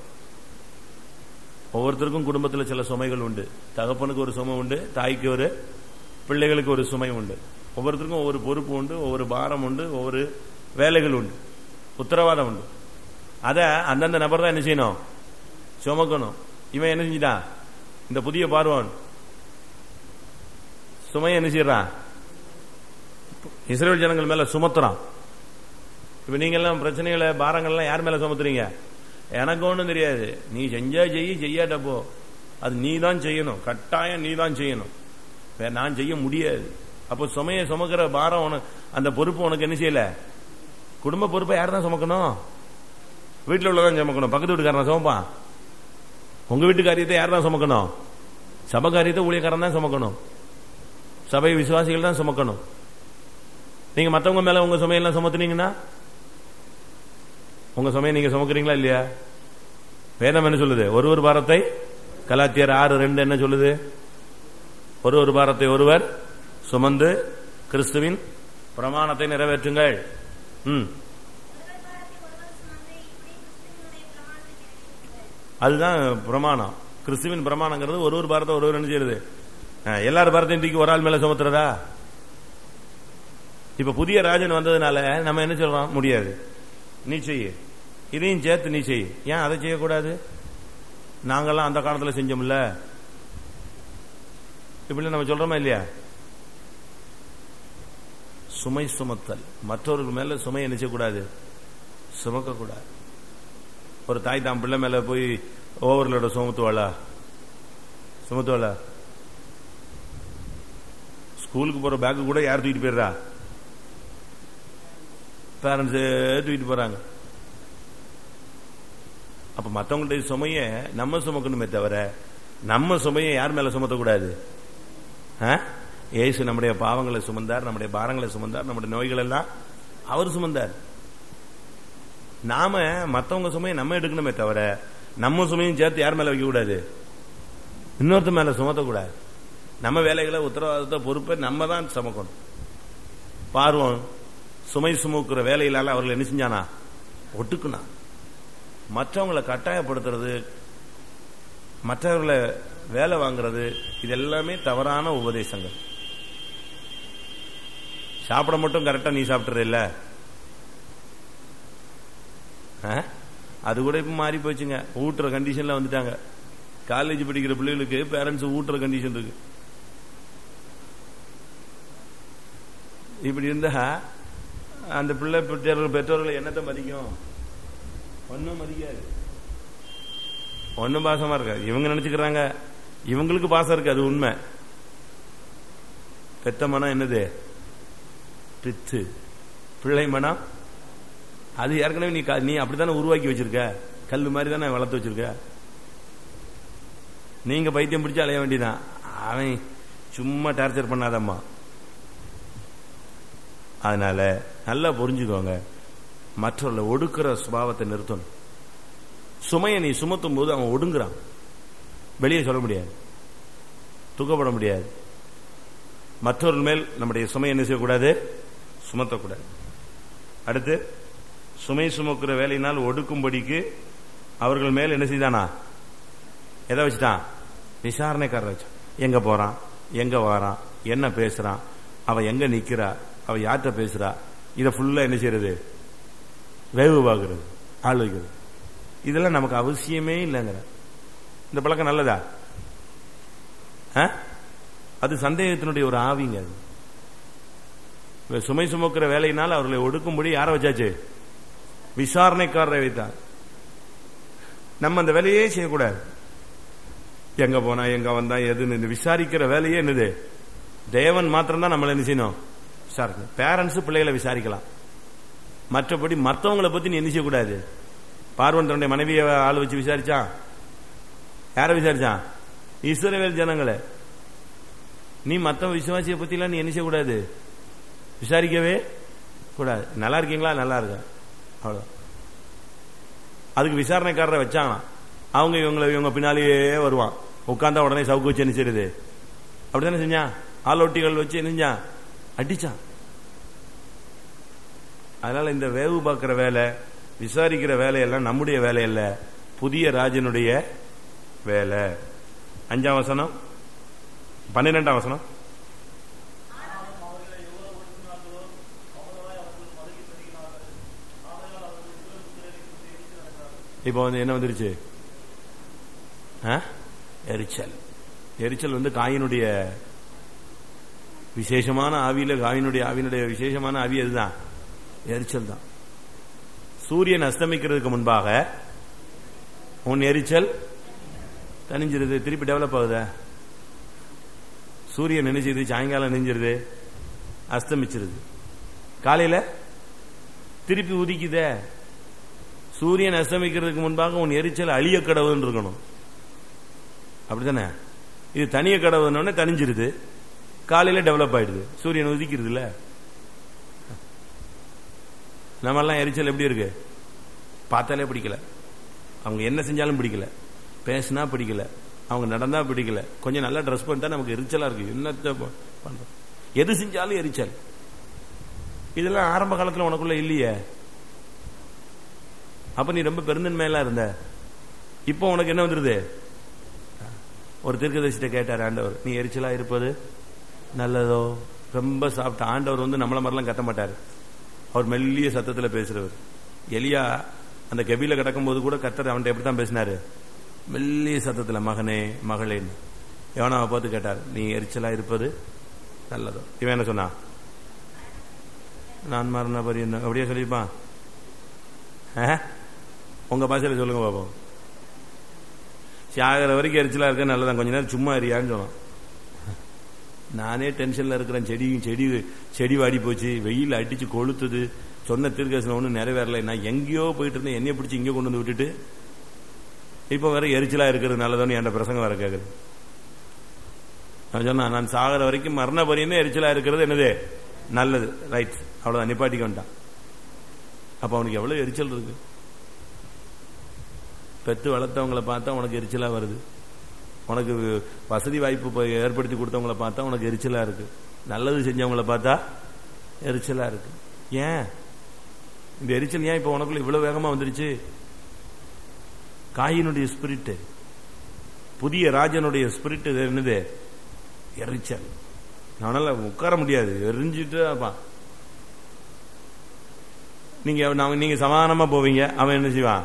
ஒவ்வொருத்தருக்கும் குடும்பத்தில் சில சுமைகள் உண்டு. தகப்பனுக்கு ஒரு சுமை உண்டு, தாய்க்கு ஒரு, பிள்ளைகளுக்கு ஒரு சுமை உண்டு. ஒவ்வொருத்தருக்கும் ஒவ்வொரு பொறுப்பு உண்டு, ஒவ்வொரு பாரம் உண்டு, ஒவ்வொரு வேலைகள் உண்டு, உத்தரவாதம் உண்டு. அத அந்தந்த நபர் தான் என்ன செய்யணும், சுமக்கணும். இவன் என்ன செஞ்சிட்டான், இந்த புதிய பார்வன் சுமையை என்ன செய்யறான், இஸ்ரவேல் ஜனங்கள் மேல சுமத்துறான். இப்ப நீங்க எல்லாம் பிரச்சனைகளை பாரங்கள்லாம் யார் மேல சுமத்துறீங்க? எனக்கு ஒண்ணும் தெரியாது, நீ செஞ்சா செய்யாட்டப்போ அது நீ தான் செய்யணும், கட்டாயம் நீ தான் செய்யணும், வேற நான் செய்ய முடியாது. அப்போ சுமையை சுமக்கிற பாரம் அந்த பொறுப்பு உனக்கு என்ன செய்யல? குடும்ப பொறுப்பை யார் தான் சுமக்கணும்? வீட்டில் உள்ளதான் சுமக்கணும், பக்கத்து வீட்டுக்காரன் சுமப்பான். உங்க வீட்டு காரியத்தை யார் தான் சுமக்கணும்? சபை காரியத்தை ஊழியக்காரன் தான் சுமக்கணும். சபை விசுவாசிகள் தான் சுமக்கணும். நீங்க மற்றவங்க மேல உங்க சுமையெல்லாம் சுமத்துனீங்கன்னா உங்க சுமையை நீங்க சுமக்கிறீங்களா இல்லையா? வேதம் என்ன சொல்லுது? ஒரு பாரத்தை, கலாத்தியர் 6:2 என்ன சொல்லுது? ஒரு பாரத்தை ஒருவர் சுமந்து கிறிஸ்துவின் பிரமாணத்தை நிறைவேற்றுங்கள். அதுதான் பிரமாணம். கிறிஸ்துவின் பிரமாணங்கிறது ஒரு பாரத்தை ஒருவர் என்ன செய்யுது? எல்லாரும் பாரத்தையும் தூக்கி ஒரு ஆள் மேல சுமத்துறதா? இப்ப புதிய ராஜன் வந்ததுனால நம்ம என்ன சொல்றோம்? முடியாது, நீ செய்ய, இதையும் சேர்த்து நீ செய்ய. ஏன் அதை செய்யக்கூடாது? நாங்கெல்லாம் அந்த காலத்தில் செஞ்சோம்ல, இப்படி நம்ம சொல்றோமா இல்லையா? சுமை சுமத்தல், மற்றவர்கள் மேல சுமை என்ன செய்யக்கூடாது? சுமக்க கூடாது. ஒரு தாய் தான் பிள்ளை மேல போய் ஓவர்லோட சுமத்துவாளா? ஸ்கூலுக்கு போற பேக்கு கூட யார் தூக்கிட்டு போயிடுறா? பேரண்ட்ஸ் தூக்கிட்டு போறாங்க. அப்ப மற்றவங்களுடைய சுமைய நம்ம சுமக்கணுமே தவிர நம்ம சுமையை யார் மேல சுமத்தக்கூடாது? இயேசு நம்முடைய பாவங்களை சுமந்தார், நம்முடைய பாரங்களை சுமந்தார், நம்முடைய நோய்கள் எல்லாம் அவர் சுமந்தார். நாம மற்றவங்க சுமையை நம்ம எடுக்கணுமே தவிர நம்ம சுமையும் சேர்த்து யார் மேல வைக்க கூடாது? இன்னொருத்த மேல சுமத்தக்கூடாது. நம்ம வேலைகளை, உத்தரவாதத்தை, பொறுப்பை நம்ம தான் சுமக்கணும். பார்வோன் சுமை சுமக்கிற வேலையிலால அவர்கள் என்ன செஞ்சானா? ஒட்டுக்குனா. மற்றவங்களை கட்டாயப்படுத்துறது, மற்றவர்களை வேலை வாங்குறது, இது எல்லாமே தவறான உபதேசங்கள். சாப்பிட மட்டும் கரெக்டா நீ சாப்பிட்டுற இல்ல, அது கூட இப்ப மாறி போச்சுங்க. ஊட்டுற கண்டிஷன்ல வந்துட்டாங்க. காலேஜ் படிக்கிற பிள்ளைகளுக்கு பேரண்ட்ஸ் ஊட்டுற கண்டிஷன் இருக்கு. இப்படி இருந்தா அந்த பிள்ளை பெற்றோர்களை என்னத்தை மதிக்கும்? ஒன்னும் மதிக்காது, ஒன்னும் பாசமா இருக்காது. இவங்க நினைச்சுக்கிறாங்க இவங்களுக்கு பாசம் இருக்கு, அது உண்மை. பெத்த மனம் என்னது? பித்து. பிள்ளை மனம் அது ஏற்கனவே நீ அப்படித்தானே உருவாக்கி வச்சிருக்க, கல்லு மாதிரி தானே வளர்த்து வச்சிருக்க. நீங்க பைத்தியம் பிடிச்சா அலைய வேண்டியதான். அவன் சும்மா டார்ச்சர் பண்ணாதம்மா. அதனால நல்லா புரிஞ்சுக்கோங்க, மற்றவர்களை ஒடுக்கிற சுபாவத்தை நிறுத்தணும். சுமையை நீ சுமத்தும் போது அவன் ஒடுங்குறான், வெளியே சொல்ல முடியாது, தூக்கப்பட முடியாது. மற்றவர்கள் மேல் நம்முடைய சுமையை என்ன செய்யக்கூடாது? சுமத்தக்கூடாது. அடுத்து, சுமை சுமக்கிற வேலையினால் ஒடுக்கும்படிக்கு அவர்கள் மேல் என்ன செய்தானா? எதை வச்சுட்டான்? விசாரணைக்காரர் வச்சான். எங்க போறான், எங்க வாரான், என்ன பேசுறான், அவ எங்க நிக்கிறா, அவ யார்கிட்ட பேசுறா, இதை ஃபுல்லா என்ன செய்யறது? வேவு பார்க்கறது, ஆள் வைக்கிறது. இதெல்லாம் நமக்கு அவசியமே இல்லைங்கிற. இந்த பழக்கம் நல்லதா? அது சந்தேகத்தினுடைய ஒரு ஆவிங்க. அது சுமை சுமக்கிற வேலையினால் அவர்களை ஒடுக்கும்படி யாரை வச்சாச்சு? விசாரணைக்காரரை வைத்தான். நம்ம அந்த வேலையே செய்யக்கூடாது. எங்க போனா, எங்க வந்தா, எதுன்னு விசாரிக்கிற வேலையே என்னது? தேவன் மாத்திரம் தான் நம்மள என்ன செய்யணும்? விசாரிக்கணும். பேரண்ட்ஸ் பிள்ளைகளை விசாரிக்கலாம், மற்றபடி மற்றவங்களை பத்தி நீ என்ன செய்யக்கூடாது. பார்வன் தன்னுடைய மனைவியை ஆள் வச்சு விசாரிச்சான். யாரை விசாரிச்சான்? இஸ்ரவேல் ஜனங்களை. நீ மற்ற விசுவாசியை பத்தி எல்லாம் நீ என்ன செய்யக்கூடாது? விசாரிக்கவே கூடாது. நல்லா இருக்கீங்களா? நல்லா இருக்க, அவ்வளவு. அதுக்கு விசாரணைக்காரரை வச்சாங்க. அவங்க இவங்க பின்னாலேயே வருவான். உட்கார்ந்தா உடனே சவுக்கு வச்சு என்ன செய்யுது? அப்படித்தானே செஞ்சான். ஆலோட்டிகள் வச்சு என்ன செஞ்சான்? அடிச்சான். அதனால இந்த வேவு பார்க்கிற வேலை, விசாரிக்கிற வேலையெல்லாம் நம்முடைய வேலை இல்ல, புதிய ராஜனுடைய வேலை. 5ஆம் வசனம், 12ஆம் வசனம். இப்ப என்ன வந்துருச்சு? எரிச்சல். எரிச்சல் காயினுடைய விசேஷமான ஆவியில, ஆவியினுடைய விசேஷமான ஆவி அதுதான், எரிச்சல் தான். சூரியன் அஸ்தமிக்கிறதுக்கு முன்பாக உன் எரிச்சல் தனிஞ்சிருது. திருப்பி டெவலப் ஆகுத. சூரியன் நினைச்சிருது, சாயங்காலம் நெஞ்சிருது, அஸ்தமிச்சிருது. காலையில திருப்பி உதிக்குத. சூரியன் அஸ்தமிக்கிறதுக்கு முன்பாக உன் எரிச்சல் அழிய கடவுன்னு இருக்கணும். அப்படித்தானே? இது தனிய கடவுனே தனிஞ்சிருது, காலையில டெவலப் ஆயிடுது, சூரியன் உதிக்கிறது இல்ல. நம்ம எல்லாம் எரிச்சல் எப்படி இருக்கு? பார்த்தாலே பிடிக்கல, அவங்க என்ன செஞ்சாலும் பிடிக்கல, பேசினா பிடிக்கல, அவங்க நடந்தா பிடிக்கல, கொஞ்சம் நல்லா ட்ரெஸ் பண்ணிட்டா நமக்கு எரிச்சலா இருக்கு. என்னத்த பண்றோம்? எது செஞ்சாலும் எரிச்சல். இதெல்லாம் ஆரம்ப காலத்துல உனக்குள்ள இல்லையே. அப்ப நீ ரொம்ப பெருந்தன்மையெல்லாம் இருந்த. இப்போ உனக்கு என்ன வந்துருது? ஒரு தீர்க்கதரிசிட்ட கேட்டார் ஆண்டவர், நீ எரிச்சலா இருப்பது நல்லதோ? ரொம்ப சாப்பிட்ட ஆண்டவர் நம்மள மாதிரிலாம் கத்த மாட்டார். அவர் மெல்லிய சத்தத்தில் பேசுறவர். எலியா அந்த கெபில கிடக்கும் போது கூட கத்தர் அவன்கிட்ட எப்படித்தான் பேசினாரு? மெல்லிய சத்தத்தில், மகனே மகளேன்னு. யோனாவை பார்த்து கேட்டார், நீ எரிச்சலா இருப்பது நல்லதோ? இவன் என்ன சொன்னா? நான் மரண பரியந்தம் அப்படியே சொல்லியிருப்பான். உங்க பாஷையில சொல்லுங்க பாப்போம். சாகிற வரைக்கும் எரிச்சலா இருக்க நல்லதான், கொஞ்ச நேரம் சும்மா இருயான்னு சொன்னான். நானே டென்ஷன்ல இருக்கிறேன், செடி வாடி போச்சு, வெயில் அடிச்சு கொளுத்துது, சொன்ன தீர்க்கதரிசனம் ஒன்றும் நிறைவேறல, நான் எங்கேயோ போயிட்டு இருந்தேன், என்னைய பிடிச்சி இங்கே கொண்டு வந்து விட்டுட்டு இப்ப வேற எரிச்சலா இருக்கிறது நல்லதான்னு என் பிரசங்கம் வேற கேட்குது. சொன்னா, நான் சாகிற வரைக்கும் மரண பரியந்தம் எரிச்சலா இருக்கிறது என்னது நல்லது, ரைட், அவ்வளவுதான், நிப்பாட்டிக்க வேண்டாம். அப்ப அவனுக்கு எவ்வளவு எரிச்சல் இருக்கு? பெத்து வளர்த்தவங்களை பார்த்தா உனக்கு எரிச்சலா வருது, உனக்கு வசதி வாய்ப்பு ஏற்படுத்தி கொடுத்தவங்களை பார்த்தா உனக்கு எரிச்சலா இருக்கு, நல்லது செஞ்சவங்களை பார்த்தா எரிச்சலா இருக்கு. ஏன் இந்த எரிச்சல்? ஏன் இப்ப உனக்குள்ள இவ்வளவு வேகமா வந்துருச்சு? காயினுடைய ஸ்பிரிட், புதிய ராஜனுடைய ஸ்பிரிட் என்னது? எரிச்சல். அவனால உட்கார முடியாது, எரிஞ்சிட்டு நீங்க சமாதானமா போவீங்க, அவன் என்ன செய்வான்?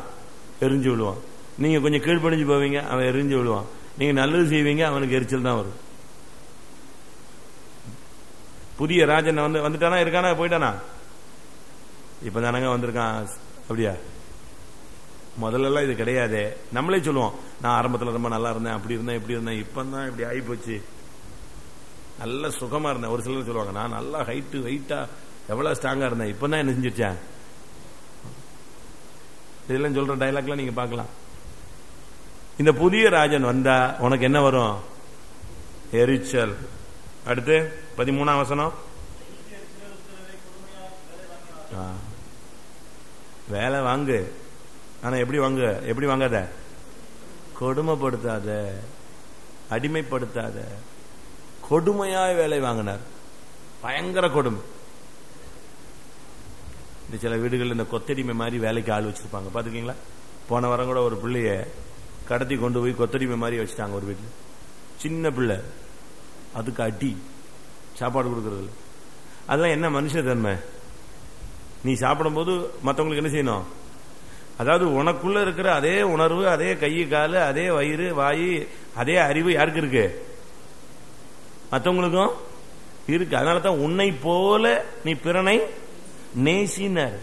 எரிஞ்சு விழுவான். நீங்க கொஞ்சம் கீழ்ப்படிஞ்சு போவீங்க, அவன் எரிஞ்சு விழுவான். நீங்க நல்லது செய்வீங்க, அவனுக்கு எரிச்சல் தான் வரும். புதிய ராஜன் வந்துட்டானா, இருக்கானா, போயிட்டானா? இப்பதானங்க வந்திருக்கான். அப்படியா? முதல்ல இது கிடையாது. நம்மளே சொல்லுவோம், நான் ஆரம்பத்தில் ரொம்ப நல்லா இருந்தேன், அப்படி இருந்தேன், இப்படி இருந்தேன், இப்பதான் இப்படி ஆகி போச்சு, நல்ல சுகமா இருந்தேன். ஒரு சிலர் சொல்லுவாங்க, நான் நல்லா ஹைட்டு வெயிட்டா எவ்வளவு ஸ்ட்ராங்கா இருந்தேன், இப்பதான் என்ன செஞ்சிருச்சேன். இதெல்லாம் சொல்ற டைலாக்லாம் நீங்க பார்க்கலாம். இந்த புதிய ராஜன் வந்தா உனக்கு என்ன வரும்? எரிச்சல். அடுத்து 13ஆம் வசனம். வேலை வாங்கு, ஆனா எப்படி வாங்கு? எப்படி வாங்காத? கொடுமைப்படுத்தாத, அடிமைப்படுத்தாத. கொடுமையாய் வேலை வாங்கினார், பயங்கர கொடுமை. இந்த சில வீடுகள் இந்த கொத்தடிமை மாதிரி வேலைக்கு ஆள் வச்சிருப்பாங்க, பாத்துக்கீங்களா? போன வாரம் கூட ஒரு பிள்ளைய கடத்தி கொண்டு போய் கொத்தடிமை மாதிரி வச்சுட்டாங்க ஒரு வீட்டுல. சின்ன பிள்ளை, அதுக்கு அடி, சாப்பாடு கொடுக்கறது. அதெல்லாம் என்ன மனுஷ தன்மை? நீ சாப்பிடும் போது மற்றவங்களுக்கு என்ன செய்யணும்? அதாவது உனக்குள்ள இருக்கிற அதே உணர்வு, அதே கை காலு, அதே வயிறு வாயு, அதே அறிவு யாருக்கு இருக்கு? மற்றவங்களுக்கும் இருக்கு. அதனாலதான் உன்னை போல நீ பிறனை நேசினார்.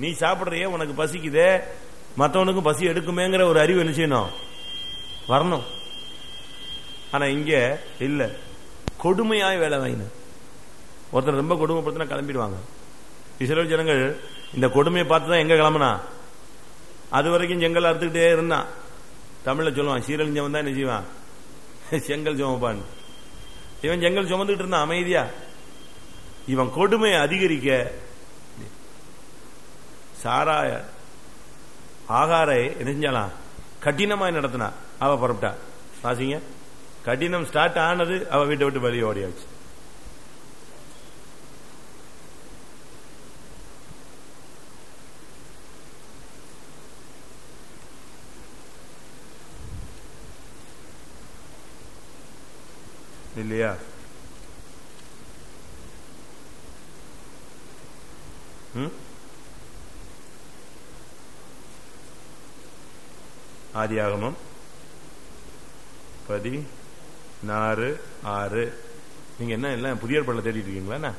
நீ சாப்பிடுறிய, உனக்கு பசிக்குதே, மற்றவனுக்கும் பசி எடுக்குமேங்கிற ஒரு அறிவு என்ன செய்யணும்? வரணும். ஆனா இங்க இல்ல, கொடுமையாய் வேலை வாங்கின. ஒருத்தர் ரொம்ப கொடுமைப்படுத்தினா கிளம்பிடுவாங்க. இஸ்ரவேல் ஜனங்கள் இந்த கொடுமையை பார்த்துதான் எங்க கிளம்புனா? அது வரைக்கும் செங்கல் அறுத்துக்கிட்டே இருந்தான். தமிழ்ல சொல்லுவான், சீரழிஞ்சவன் தான் என்ன செய்வான்? செங்கல் சுமப்பான். இவன் செங்கல் சுமந்துட்டு இருந்தான் அமைதியா. இவன் கொடுமையை அதிகரிக்க சாராய ஆகாரை என்ன செஞ்சாலாம்? கடினமாய் நடத்தினா. அவ புறப்பட்டா. வாசிங்க, கடினம் ஸ்டார்ட் ஆனது, அவ வீட்டை விட்டு வெளியே ஓடியாச்சு. இல்லையா? ஆதியாகமம் 16:6. நீங்க என்ன எல்லாம் புதிய ஏற்பாடுல தேடிட்டு இருக்கீங்களா? என்ன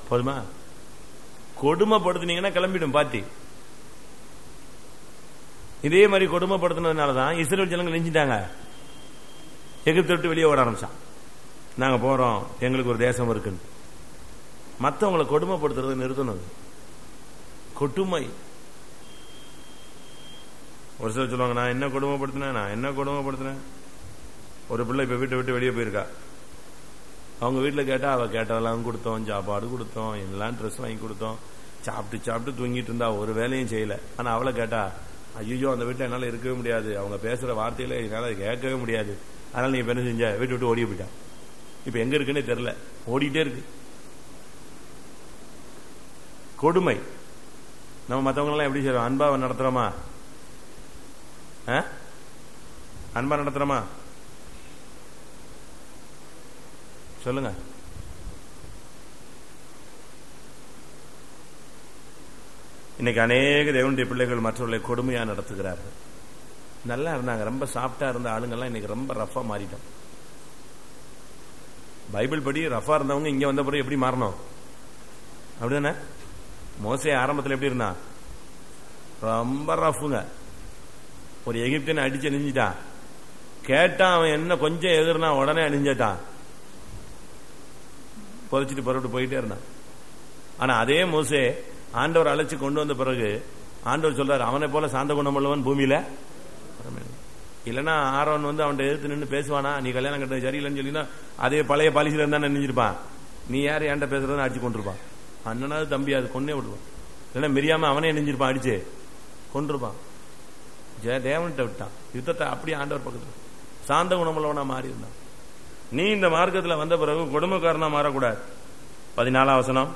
போதுமா? கொடுமைப்படுத்தினீங்கன்னா கிளம்பிடும் பாட்டி. இதே மாதிரி கொடுமைப்படுத்தினதுனாலதான் இஸ்ரவேல் ஜனங்கள் நெஞ்சிட்டாங்க. எகிப்தை விட்டு வெளியே ஓட ஆரம்பிச்சான். நாங்க போறோம், எங்களுக்கு ஒரு தேசம் இருக்குன்னு. மற்றவங்களை கொடுமைப்படுத்துறது நிறுத்தணும். கொடுமை. ஒரு சிலர் சொல்லுவாங்க, நான் என்ன கொடுமைப்படுத்தினேன். ஒரு பிள்ளை இப்ப வீட்டை விட்டு வெளியே போயிருக்கா. அவங்க வீட்டுல கேட்டா, அவ கேட்டதெல்லாம் கொடுத்தோம், சாப்பாடு கொடுத்தோம், எல்லாம் ட்ரெஸ் வாங்கி கொடுத்தோம், சாப்பிட்டு தூங்கிட்டு இருந்தா, ஒரு வேலையும் செய்யல. ஆனா அவளை கேட்டா, ஐயோ அந்த வீட்டுல என்னால இருக்கவே முடியாது, அவங்க பேசுற வார்த்தையில என்னால கேட்கவே முடியாது, அதனால நீ என்ன செஞ்ச, வீட்டு விட்டு ஓடி போயிட்டா. இப்ப எங்க இருக்குன்னே தெரியல, ஓடிட்டே இருக்கு. கொடுமை. நம்ம மற்றவங்க எல்லாம் எப்படி செய்யறோம்? அன்பா நடத்துறோமா? அன்பா நடத்துறோமா? சொல்லுங்க. இன்னைக்கு அநேக தேவனுடைய பிள்ளைகள் மற்றவர்களை கொடுமையா நடத்துகிறார்கள். நல்லா இருந்தாங்க, ரொம்ப சாஃப்டா இருந்த ஆளுங்கெல்லாம் இன்னைக்கு ரொம்ப ரஃபா மாறிட்டோம். பைபிள் படி ரஃபா இருந்தவங்க இங்க வந்த பிறகு எப்படி மாறணும்? அப்படிதானே? மோசே ஆரம்பத்தில் எப்படி இருந்தான்? ரொம்ப ரஃபுங்க. ஒரு எகிப்தியனை அடிச்சு அணிஞ்சிட்டான். கேட்டான், அவன் என்ன கொஞ்சம் எதிர்னா உடனே அணிஞ்சிட்டான், புதைச்சிட்டு புறப்பட்டு போயிட்டே இருந்தான். ஆனா அதே மோசே ஆண்டவர் அழைச்சு கொண்டு வந்த பிறகு ஆண்டவர் சொல்றாரு, அவனை போல சாந்த குணம் உள்ளவன் பூமியில இல்லைன்னா ஆரோன் அவன் எதிர்த்து நின்று பேசுவானா, நீ கல்யாணம் கட்ட சரியில்லைன்னு சொல்லினா அதே பழைய பாலிசில இருந்தா நினைஞ்சிருப்பான். நீ யாரு ஏன்ட்ட பேசுறதுன்னு அடிச்சு கொண்டிருப்பான். அண்ணனாவது தம்பி அது கொன்னே விடுவான். இல்லைன்னா மிரியாம அவனே நெஞ்சிருப்பான், அடிச்சு கொண்டிருப்பான். தேவன்கிட்ட விட்டான் யுத்தத்தை. அப்படியே ஆண்டவர் பக்கத்துல சாந்த குணமுள்ளவனா மாறி இருந்தான். நீ இந்த மார்க்கத்தில் வந்த பிறகு கொடுமைக்காரனா மாறக்கூடாது. 14ஆம் வசனம்.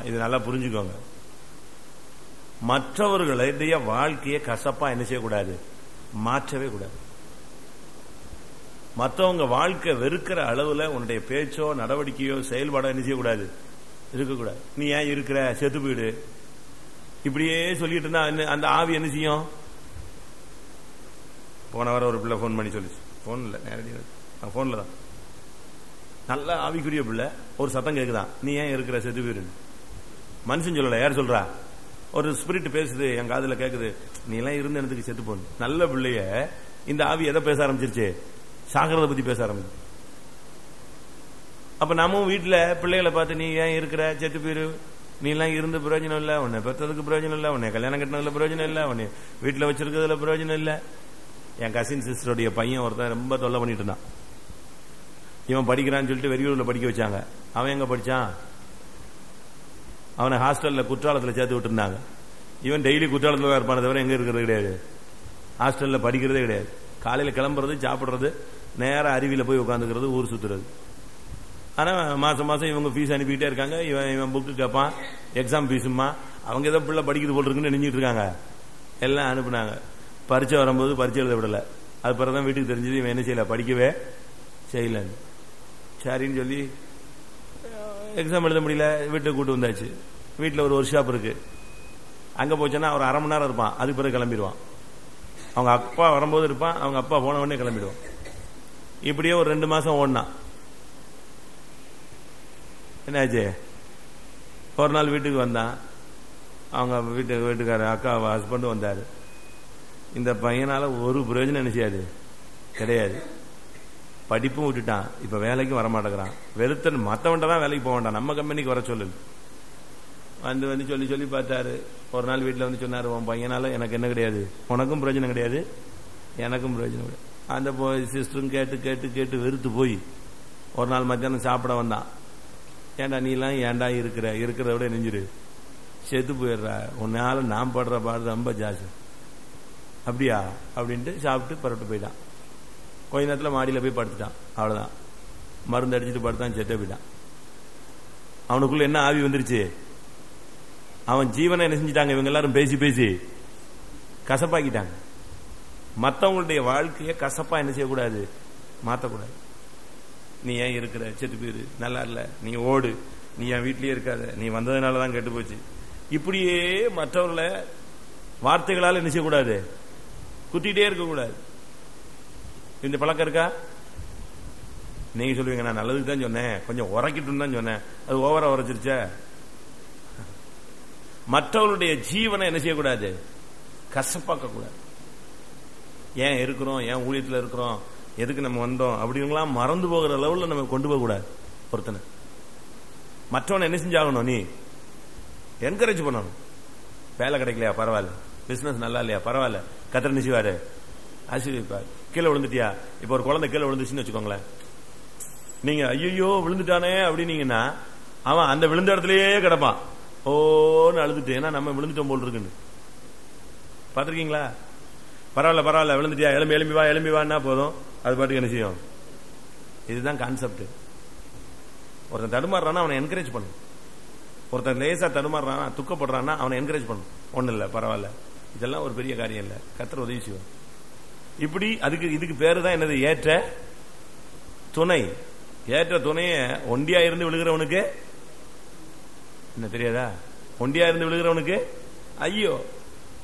இது நல்லா புரிஞ்சுக்கோங்க. மற்றவர்களுடைய வாழ்க்கையை கசப்பா என்ன செய்யக்கூடாது? மாற்றவே கூடாது. மற்றவங்க வாழ்க்கை வெறுக்கிற அளவுல உன்னுடைய பேச்சோ நடவடிக்கையோ செயல்பாடோ என்ன செய்யக்கூடாது? இருக்கக்கூடாது. நீ ஏன் இருக்கிற, செத்து போயிடு, இப்படியே சொல்லிட்டு இருந்தா அந்த ஆவி என்ன செய்யும்? போன வாரம் ஒரு பிள்ளை போன் பண்ணி சொல்லிச்சு. போன் இல்ல, நேரடியாக போன்ல தான். நல்ல ஆவிக்குரிய பிள்ளை. ஒரு சத்தம் கேக்குதான், நீ ஏன் இருக்கிற, செத்து போயிரு. மனுஷன் சொல்லல, யார் சொல்றா? ஒரு ஸ்பிரிட் பேசுது, என் காதுல கேக்குது, நீ எல்லாம் இருந்த இடத்துக்கு செத்து போன. நல்ல பிள்ளைய இந்த ஆவி எதை பேச ஆரம்பிச்சிருச்சு? சாகிறத பத்தி பேச ஆரம்பிச்சு. அப்ப நாமும் வீட்டுல பிள்ளைகளை பார்த்து, நீ ஏன் இருக்கிற, செத்து போயிரு, நீ எல்லாம் இருந்து பிரயோஜனம் இல்ல, உன்னை பெற்றதுக்கு பிரயோஜனம் இல்ல, உன்னை கல்யாணம் கட்டினதுல பிரயோஜனம் இல்ல, உன்னை வீட்டுல வச்சிருக்கிறதுல பிரயோஜனம் இல்ல. என் கசின் சிஸ்டருடைய பையன் ஒருத்தன் ரொம்ப தொல்லை பண்ணிட்டு இருந்தான். இவன் படிக்கிறான்னு சொல்லிட்டு வெளியூர்ல படிக்க வச்சாங்க. அவன் எங்க படிச்சான்? அவனை ஹாஸ்டல்ல குற்றாலத்துல சேர்த்து விட்டு இருந்தாங்க. இவன் டெய்லி குற்றாலத்துல தான் இருப்பான தவிர எங்க இருக்கிறது கிடையாது, ஹாஸ்டல்ல படிக்கிறதே கிடையாது. காலையில கிளம்புறது, சாப்பிடுறது, நேரம் அருவியில போய் உட்காந்துக்கிறது, ஊர் சுத்துறது. ஆனா மாசம் மாசம் இவங்க ஃபீஸ் அனுப்பிக்கிட்டே இருக்காங்க. இவன் புக்கு கேட்பான், எக்ஸாம் ஃபீஸுமா. அவங்க ஏதோ பிள்ளை படிக்கிறது போல் இருக்குன்னு நினைச்சிட்டு இருக்காங்க. எல்லாம் அனுப்புனாங்க. பரீட்சை வரும்போது பரீட்சை எழுத விடல. அது பிறகுதான் வீட்டுக்கு தெரிஞ்சது இவன் என்ன செய்யல, படிக்கவே செய்யலன்னு. சரின்னு சொல்லி எக்ஸாம் எழுத முடியல, வீட்டுக்கு கூட்டு வந்தாச்சு. வீட்டில் ஒரு ஒர்க் ஷாப் இருக்கு. அங்க போச்சோன்னா ஒரு அரை மணி நேரம் இருப்பான், அதுக்கு பிறகு கிளம்பிடுவான். அவங்க அப்பா வரும்போது இருப்பான், அவங்க அப்பா போன உடனே கிளம்பிடுவான். இப்படியே ஒரு 2 மாசம் ஓடினான். என்னாச்சு? ஒரு நாள் வீட்டுக்கு வந்தான். அவங்க வீட்டுக்காரர் அக்கா ஹஸ்பண்டும் வந்தாரு. இந்த பையனால ஒரு பிரயோஜனம் என்ன செய்யாது, கிடையாது. படிப்பும் விட்டுட்டான், இப்ப வேலைக்கும் வரமாட்டேங்கிறான். வெறுத்தன் மத்தவன்ட்ட தான் வேலைக்கு போக வேண்டாம், நம்ம கம்பெனிக்கு வர சொல்லு. வந்து சொல்லி சொல்லி பார்த்தாரு. ஒரு நாள் வீட்டுல வந்து சொன்னாரு, உன் பையனால எனக்கு என்ன கிடையாது, உனக்கும் பிரயோஜனம் கிடையாது, எனக்கும் பிரயோஜனம் கிடையாது. அந்த சிஸ்டரும் கேட்டு கேட்டு கேட்டு வெறுத்து போய் ஒரு நாள் மத்தியானம் சாப்பிட வந்தான். ஏண்டா நீ எல்லாம் ஏண்டா இருக்கிறத விட நெஞ்சிரு, செத்து போயிடுறா, உன்னால நான் படுற பாடு ரொம்ப ஜாஸ்தி. அப்படியா அப்படின்ட்டு சாப்பிட்டு பரட்டு போயிட்டான். கொஞ்ச நேரத்தில் மாடியில் போய் படுத்துட்டான். அவ்வளவுதான், மருந்து அடிச்சுட்டு படுத்தான், செத்த போயிட்டான். அவனுக்குள்ள என்ன ஆவி வந்துருச்சு? அவன் ஜீவனை என்ன செஞ்சிட்டாங்க இவங்க எல்லாரும் பேசி பேசி கசப்பாக்கிட்டாங்க. மற்றவங்களுடைய வாழ்க்கையை கசப்பா என்ன செய்யக்கூடாது, மாற்றக்கூடாது. நீ ஏன் இருக்கிற, செத்து போயிரு, நல்லா இல்ல, நீ ஓடு, நீ என் வீட்லயே இருக்காத, நீ வந்ததுனாலதான் கெட்டு போச்சு. இப்படியே மற்றவர்களை வார்த்தைகளால் என்ன செய்யக்கூடாது, குத்திட்டே இருக்கக்கூடாது. இந்த பழக்கம் இருக்கா? நீங்க சொல்லுவீங்க, நான் நல்லதுக்கு தான் சொன்னேன், கொஞ்சம் உரைக்கிட்டு தான் சொன்னேன், அது ஓவரா உரைச்சிருச்ச. மற்றவர்களுடைய ஜீவனை என்ன செய்யக்கூடாது, கசப்பாக்க கூடாது. ஏன் இருக்கிறோம், ஏன் ஊழியத்தில் இருக்கிறோம், எதுக்கு நம்ம வந்தோம் அப்படிங்கலாம் மறந்து போகிற லெவல்ல நம்ம கொண்டு போக கூடாது. ஒருத்தனை மற்றவனை என்ன செஞ்சாகணும், நீ என்கரேஜ் பண்ணணும். வேலை கிடைக்கலையா பரவாயில்ல, பிசினஸ் நல்லா இல்லையா பரவாயில்ல, கத்திர நிச்சயவாரு ஆசீர்வதிப்பார். கீழே விழுந்துட்டியா, இப்ப ஒரு குழந்தை கீழே விழுந்துச்சுன்னு வச்சுக்கோங்களேன், நீங்க ஐயோ விழுந்துட்டானே அப்படின்னீங்கன்னா அவன் அந்த விழுந்த இடத்துலயே கிடப்பான், ஓன்னு அழுதுட்டு. ஏன்னா நம்ம விழுந்துட்டோம் போல் இருக்குன்னு. பாத்திருக்கீங்களா? பரவாயில்ல பரவாயில்ல விழுந்துட்டியா, எலும்பி எலும்பி வா எலும்பி வான்னா போதும், அது பாட்டுக்கு என்ன செய்யும். இதுதான் கான்செப்ட். ஒருத்தன் தடுமாறுறான்னா அவனை என்கரேஜ் பண்ணும். ஒருத்தன் லேசா தடுமாறுறானா துக்கப்படுறான்னா அவனை என்கரேஜ் பண்ணும். ஒண்ணு இல்ல பரவாயில்ல, இதெல்லாம் ஒரு பெரிய காரியம் இல்ல, கர்த்தர் உதவி செய்வார். இப்படி இதுக்கு பேரு தான் என்னது, ஏற்ற துணை. ஏற்ற துணைய ஒண்டியா இருந்து விழுகிறவனுக்கு என்ன தெரியாதா, ஒண்டியா இருந்து விழுகிறவனுக்கு ஐயோ,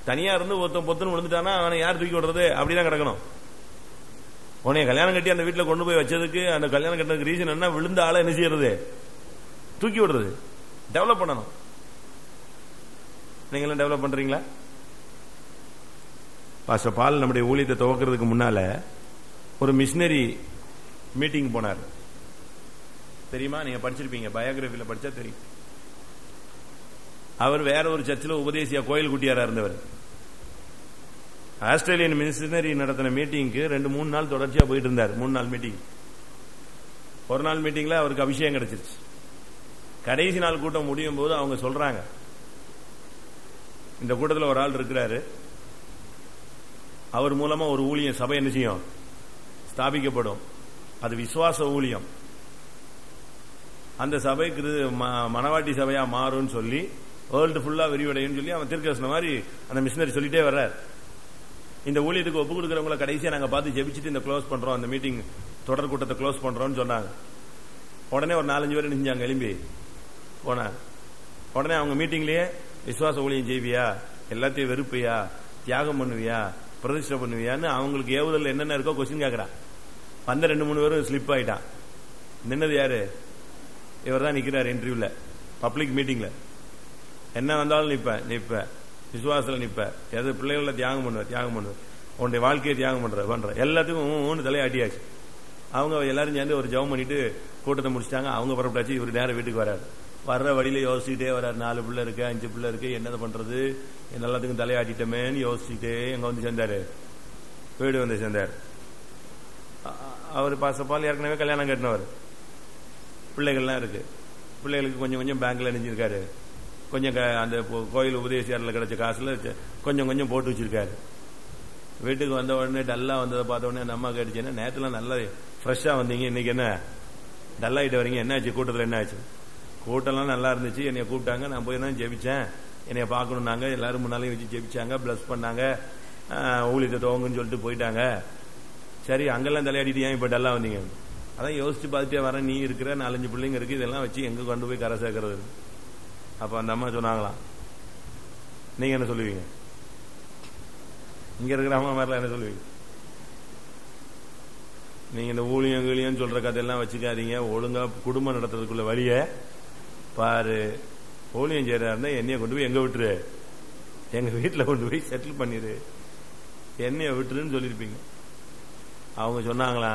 தனியா இருந்து ஒருத்தன் பொத்துன்னு விழுந்துட்டானா அவனை யார் தூக்கி விடுறது, அப்படிதான் கிடக்கணும். உன்னைய கல்யாணம் கட்டி அந்த வீட்டுல கொண்டு போய் வச்சதுக்கு, அந்த கல்யாணம் கட்டினதுக்கு ரீசன் என்ன, விழுந்த ஆளை என்ன செய்யறது, தூக்கி விடுறது. டெவலப் பண்ணணும். நீங்களும் டெவலப் பண்றீங்களா? பாஸ்டர் பால் நம்முடைய ஊழியத்தை துவக்கிறதுக்கு முன்னால ஒரு மிஷினரி மீட்டிங் போனார். தெரியுமா? நீங்க படிச்சிருப்பீங்க, பயோகிராபில படிச்சா தெரியும். அவர் வேற ஒரு சர்ச்சில் உபதேசியா கோயில் குட்டியாரா இருந்தவர். ஆஸ்திரேலியன் மிஷினரி நடத்தின மீட்டிங்க்கு 2-3 நாள் தொடர்ச்சியா போயிட்டு இருந்தார். 3 நாள் மீட்டிங். ஒரு நாள் மீட்டிங்ல அவருக்கு அபிஷேகம் கிடைச்சிருச்சு. கடைசி நாள் கூட்டம் முடியும் போது அவங்க சொல்றாங்க, இந்த கூட்டத்தில் ஒரு ஆள் இருக்கிறாரு, அவர் மூலமா ஒரு ஊழியம் சபை என்ன செய்யும், ஸ்தாபிக்கப்படும். அது விசுவாச ஊழியம். அந்த சபை மணவாட்டி சபையா மாறும் சொல்லி வேர்ல்டு ஃபுல்லா விரிவடையும் சொல்லி அவன் தீர்க்கதரிசனம் மாதிரி அந்த மிஷினரி சொல்லிட்டே வர்றார். இந்த ஊழியத்துக்கு ஒப்பு கொடுக்கிறவங்களை கடைசியா நாங்க பார்த்து ஜெபிச்சுட்டு இந்த க்ளோஸ் பண்றோம், அந்த மீட்டிங் தொடர் கூட்டத்தை க்ளோஸ் பண்றோம்னு சொன்னாங்க. உடனே ஒரு 4-5 பேர் நினைஞ்சாங்க, எலும்பி போனார். உடனே அவங்க மீட்டிங்லயே விசுவாச ஊழியம் செய்வியா, எல்லாத்தையும் வெறுப்பியா, தியாகம் பண்ணுவியா, பிரதிஷ்டை பண்ணுவியான்னு அவங்களுக்கு ஏவுதல் என்னென்ன இருக்கோ கொஸ்டின் கேட்கறான். வந்த 2-3 பேரும் ஸ்லிப் ஆயிட்டான். நின்னது யாரு? இவர் தான் நிக்கிறார் இன்டர்வியூல, பப்ளிக் மீட்டிங்ல. என்ன வந்தாலும் நிப்ப விசுவாசத்துல நிப்ப, எது பிள்ளைகள தியாகம் பண்ணுவ, உன்னுடைய வாழ்க்கையை தியாகம் பண்ற எல்லாத்துக்கும் தலையாட்டியாச்சு. அவங்க எல்லாரும் சேர்ந்து ஒரு ஜெபம் பண்ணிட்டு கூட்டத்தை முடிச்சிட்டாங்க. அவங்க புறப்பட்டாச்சு. இவர் நேரம் வீட்டுக்கு வராரு. வர்ற வழியில யோசிச்சுட்டே வர்றாரு, 4 பிள்ளை இருக்கு, 5 பிள்ளை இருக்கு, என்னதை பண்றது, எல்லாத்துக்கும் தலையாட்டிட்டமேன்னு யோசிச்சுட்டே எங்க வந்து சேர்ந்தாரு, வீடு வந்து சேர்ந்தார். அவர் பாசப்பால் ஏற்கனவே கல்யாணம் கட்டினவர், பிள்ளைகள்லாம் இருக்கு. பிள்ளைகளுக்கு கொஞ்சம் கொஞ்சம் பேங்க்ல நினைச்சிருக்காரு, கொஞ்சம் அந்த கோயில் உபதேசியாரில் கிடைச்ச காசுல கொஞ்சம் கொஞ்சம் போட்டு வச்சிருக்காரு. வீட்டுக்கு வந்த உடனே டல்லா வந்ததை பார்த்த உடனே நம்ம கேட்டுச்சுன்னா, நேற்றுலாம் நல்லா ஃப்ரெஷ்ஷா வந்தீங்க, இன்னைக்கு என்ன டல்லாயிட்டு வரீங்க, என்ன ஆச்சு, கூட்டத்தில் என்ன ஆச்சு? கூட்டம்லாம் நல்லா இருந்துச்சு, என்னைய கூப்பிட்டாங்க, நான் போய் தான் ஜெபிச்சேன், என்னைய பார்க்கணுன்னாங்க, எல்லாரும் முன்னாலையும் வச்சு ஜெபிச்சாங்க, பிளஸ் பண்ணாங்க, ஊழியத்தை துவங்குன்னு சொல்லிட்டு போயிட்டாங்க. சரி, அங்கெல்லாம் தலையாடிட்டு ஏன் இப்ப டல்லா வந்தீங்க? அதான் யோசிச்சு பார்த்துட்டே வரேன், நீ இருக்கிற 4-5 பிள்ளைங்க இருக்கு, இதெல்லாம் வச்சு எங்க கொண்டு போய் கரை சேர்க்கறது? அப்ப அந்த அம்மா சொன்னாங்களாம், நீங்க என்ன சொல்லுவீங்க? இங்க இருக்கிற அம்மா மாதிரிலாம் என்ன சொல்லுவீங்க? நீங்க இந்த ஊழியம் சொல்ற கதையெல்லாம் வச்சுக்காதீங்க, ஒழுங்கா குடும்பம் நடத்துறதுக்குள்ள வழிய பாரு. ஊழியம் செய்யறாருன்னா என்னைய கொண்டு போய் எங்க விட்டுரு, எங்க வீட்டுல கொண்டு போய் செட்டில் பண்ணிரு, என்னைய விட்டுருன்னு சொல்லிருப்பீங்க. அவங்க சொன்னாங்களா,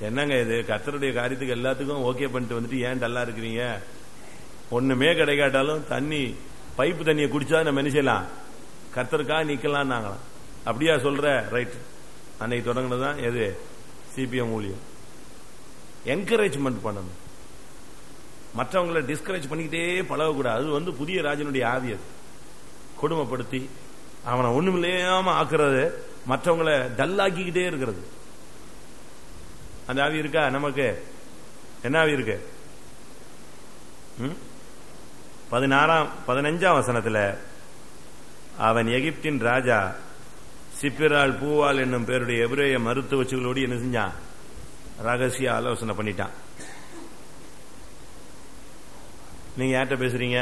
என்னங்க இது, கர்த்தருடைய காரியத்துக்கு எல்லாத்துக்கும் ஓகே பண்ணிட்டு வந்துட்டு ஏன் டல்லா இருக்கிறீங்க? ஒண்ணுமே கிடைக்காட்டாலும் தண்ணி, பைப்பு தண்ணியை குடிச்சா நம்ம என்ன செய்யலாம், கர்த்தருக்காக நிக்கலாம் நாங்களாம். அப்படியா சொல்ற? ரைட். அன்னைக்கு தொடங்கினதுதான் எது, சிபிஎம் ஊழியம். என்கரேஜ்மெண்ட் பண்ணணும், மற்றவங்களை டிஸ்கரேஜ் பண்ணிக்கிட்டே பழகக்கூடாது. அது புதிய ராஜனுடைய ஆவி. அது கொடுமைப்படுத்தி அவனை ஒண்ணுமில்லாம ஆக்குறது, மற்றவங்களை டல்லாக்கிக்கிட்டே இருக்கிறது. அந்த ஆவி இருக்கா நமக்கு? என்ன ஆவி இருக்கு? 15ஆம் வசனத்துல, அவன் எகிப்தின் ராஜா சிப்பிரால் பூவால் என்னும் பேருடைய எபிரேய மருத்துவச்சிகளோடு என்ன செஞ்சான், ரகசிய ஆலோசனை பண்ணிட்டான். நீங்க யார்கிட்ட பேசுறீங்க?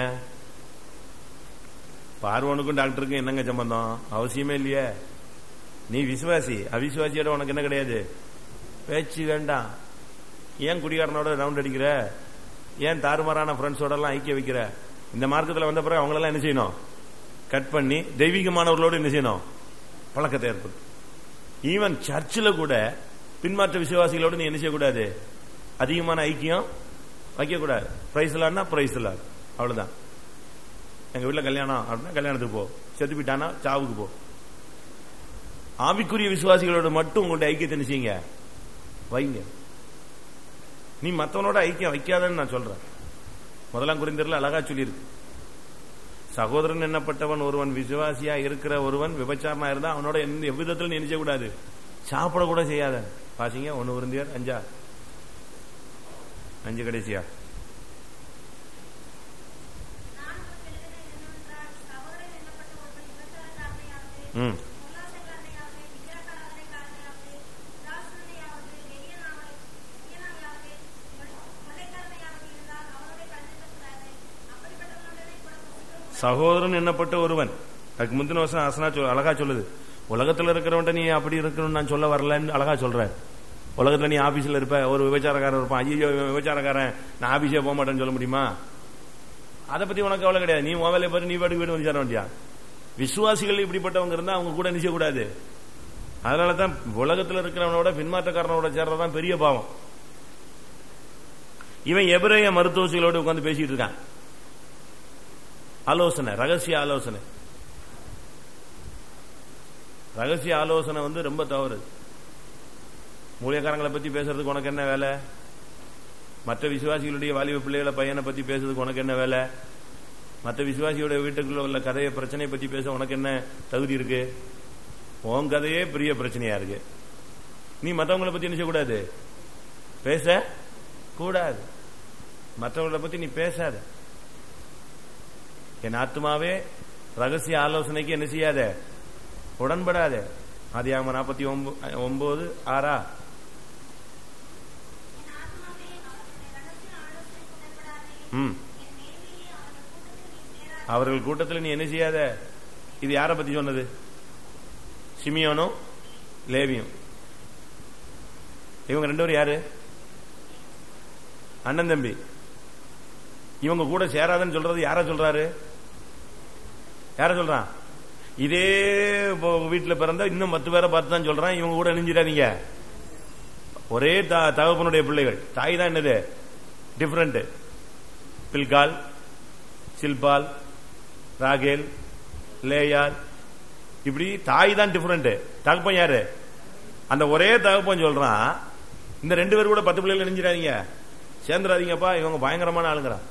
பார்வனுக்கும் டாக்டருக்கும் என்னங்க சம்பந்தம்? அவசியமே இல்லையே. நீ விசுவாசி, அவிசுவாசியோட உனக்கு என்ன கிடையாது, பேச்சு வேண்டாம். ஏன் குடிகாரனோட ரவுண்ட் அடிக்கிற? ஏன் தாறுமாறான ஃப்ரெண்ட்ஸோட எல்லாம் ஐக்கிய வைக்கிற? இந்த மார்க்கத்தில் வந்த பிறகு அவங்களெல்லாம் என்ன செய்யணும்? கட் பண்ணி தெய்வீகமானவர்களோடு என்ன செய்யணும்? பழக்கத்தை ஏற்படுத்தும். ஈவன் சர்ச்சில் கூட பின்மாற்ற விசுவாசிகளோடு நீ என்ன செய்யக்கூடாது? அதிகமான ஐக்கியம் வைக்கக்கூடாது. பிரைஸ் இல்லான்னா பிரைஸ் இல்ல, அவ்வளவுதான். எங்க வீட்டில் கல்யாணம் அப்படின்னா கல்யாணத்துக்கு போ, செத்து போயிட்டானா சாவுக்கு போ. ஆவிக்குரிய விசுவாசிகளோட மட்டும் உங்களுடைய ஐக்கியத்தை என்ன செய்யுங்க? வைங்க. நீ மற்றவனோட ஐக்கியம் வைக்காதன்னு நான் சொல்றேன். முதலாம் குறிந்தரில் அழகா சொல்லியிருக்கு, சகோதரன் என்னப்பட்டவன் ஒருவன் விசுவாசியா இருக்கிற ஒருவன் விபச்சாரனா இருந்தா அவனோட எவ்விதத்தில் நினைச்ச கூடாது, சாப்பிட கூட செய்யாத. பாசிங்க 1 Corinthians 5 கடைசியா. சகோதரன் என்னப்பட்ட ஒருவன், அதுக்கு முந்தின வருஷம் அசனா அழகா சொல்லுது, உலகத்தில் இருக்கிறவன் நீ அப்படி இருக்கணும்னு நான் சொல்ல வரலன்னு அழகா சொல்றேன். உலகத்துல நீ ஆபீஸ்ல இருப்ப, ஒரு விபச்சாரக்காரன் இருப்பான், ஐயோ விபச்சாரக்காரன் நான் ஆபீஸே போக மாட்டேன்னு சொல்ல முடியுமா? அதை பத்தி உனக்கு அவ்வளவு கிடையாது. நீ மொபைலை பார்த்து நீ பாட்டுக்கு வீடு வந்து சேர வேண்டியா? விசுவாசிகள் இப்படிப்பட்டவங்க இருந்தா அவங்க கூட நிச்சய கூடாது. அதனாலதான் உலகத்தில் இருக்கிறவனோட பின்மாற்றக்காரனோட சேர்றதான் பெரிய பாவம். இவன் எபிரேய மருத்துவசிகளோடு உட்கார்ந்து பேசிட்டு இருக்கான். ஆலோசனை, ரகசிய ஆலோசனை. ரகசிய ஆலோசனை வந்து ரொம்ப தவறு. மூலியக்காரங்களை பத்தி பேசுறதுக்கு உனக்கு என்ன வேலை? மற்ற விசுவாசிகளுடைய வாலிப பிள்ளைகளை பையனை பத்தி பேசுறதுக்கு உனக்கு என்ன வேலை? மற்ற விசுவாசியோட வீட்டுக்குள்ள உள்ள கதையை பிரச்சனை பத்தி பேச உனக்கு என்ன தகுதி இருக்கு? உன் கதையே பெரிய பிரச்சனையா இருக்கு. நீ மற்றவங்களை பத்தி என்ன செய்யக்கூடாது? பேச கூடாது. மற்றவங்களை பத்தி நீ பேசாத. என் ஆத்மாவே ரகசிய ஆலோசனைக்கு என்ன செய்யாத? உடன்படாத. ஆதியாகமம் 49:6. அவர்கள் கூட்டத்தில் நீ என்ன செய்யாத. இது யாரை பத்தி சொன்னது? சிமியோனும் லேவியும். இவங்க 2 பேரும் யாரு? அண்ணன் தம்பி. இவங்க கூட சேராதன்னு சொல்றது யார சொல்றாரு? யார சொல்றான்? இதே வீட்டுல பிறந்த இன்னும் 10 பேரை பார்த்து தான் சொல்றான், இவங்க கூட நெஞ்சிடாதீங்க. ஒரே தகப்பனுடைய பிள்ளைகள். தாய் தான் என்னது டிஃபரெண்ட். பில்கால், சில்பால், ராகேல், லேயால், இப்படி தாய் தான் டிஃபரெண்ட். தகப்பன் யாரு? அந்த ஒரே தகப்பன் சொல்றான், இந்த 2 பேர் கூட 10 பிள்ளைகள் நெஞ்சிடாதீங்க, சேர்ந்துடாதீங்கப்பா, இவங்க பயங்கரமான ஆளுங்கிறான்.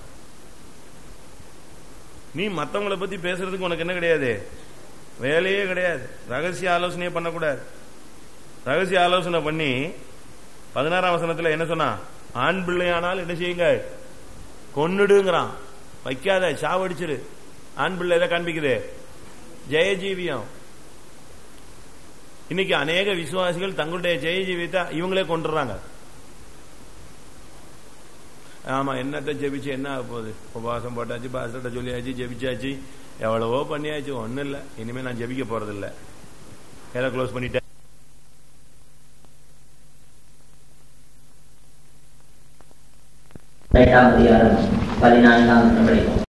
நீ மற்றவங்களை பத்தி பேசுறதுக்கு உனக்கு என்ன கிடையாது? வேலையே கிடையாது. ரகசிய ஆலோசனையே பண்ணக்கூடாது. ரகசிய ஆலோசனை பண்ணி 16ஆம் வசனத்துல என்ன சொன்னா? ஆண் பிள்ளையானால் என்ன செய்யுங்க? கொன்னுடுங்கிறான். வைக்காத, சாவடிச்சிரு. ஆண் பிள்ளை எதை காண்பிக்குது? ஜெயஜீவியம். இன்னைக்கு அநேக விசுவாசிகள் தங்களுடைய ஜெயஜீவியத்தை இவங்களே கொண்டுறாங்க. ஆமா, என்னத்தை ஜெபிச்சு என்ன ஆக போகுது? உபவாசம் போட்டாச்சு, பாஸ்டர்ட்ட சொல்லியாச்சு, ஜெபிச்சாச்சு, எவ்வளவோ பண்ணியாச்சு, ஒன்னும் இல்ல. இனிமே நான் ஜெபிக்க போறது இல்ல, எல்லாம் க்ளோஸ் பண்ணிட்டேன். 8ஆம் அதிகாரம் 14ஆம் வசனம் படிப்போம்.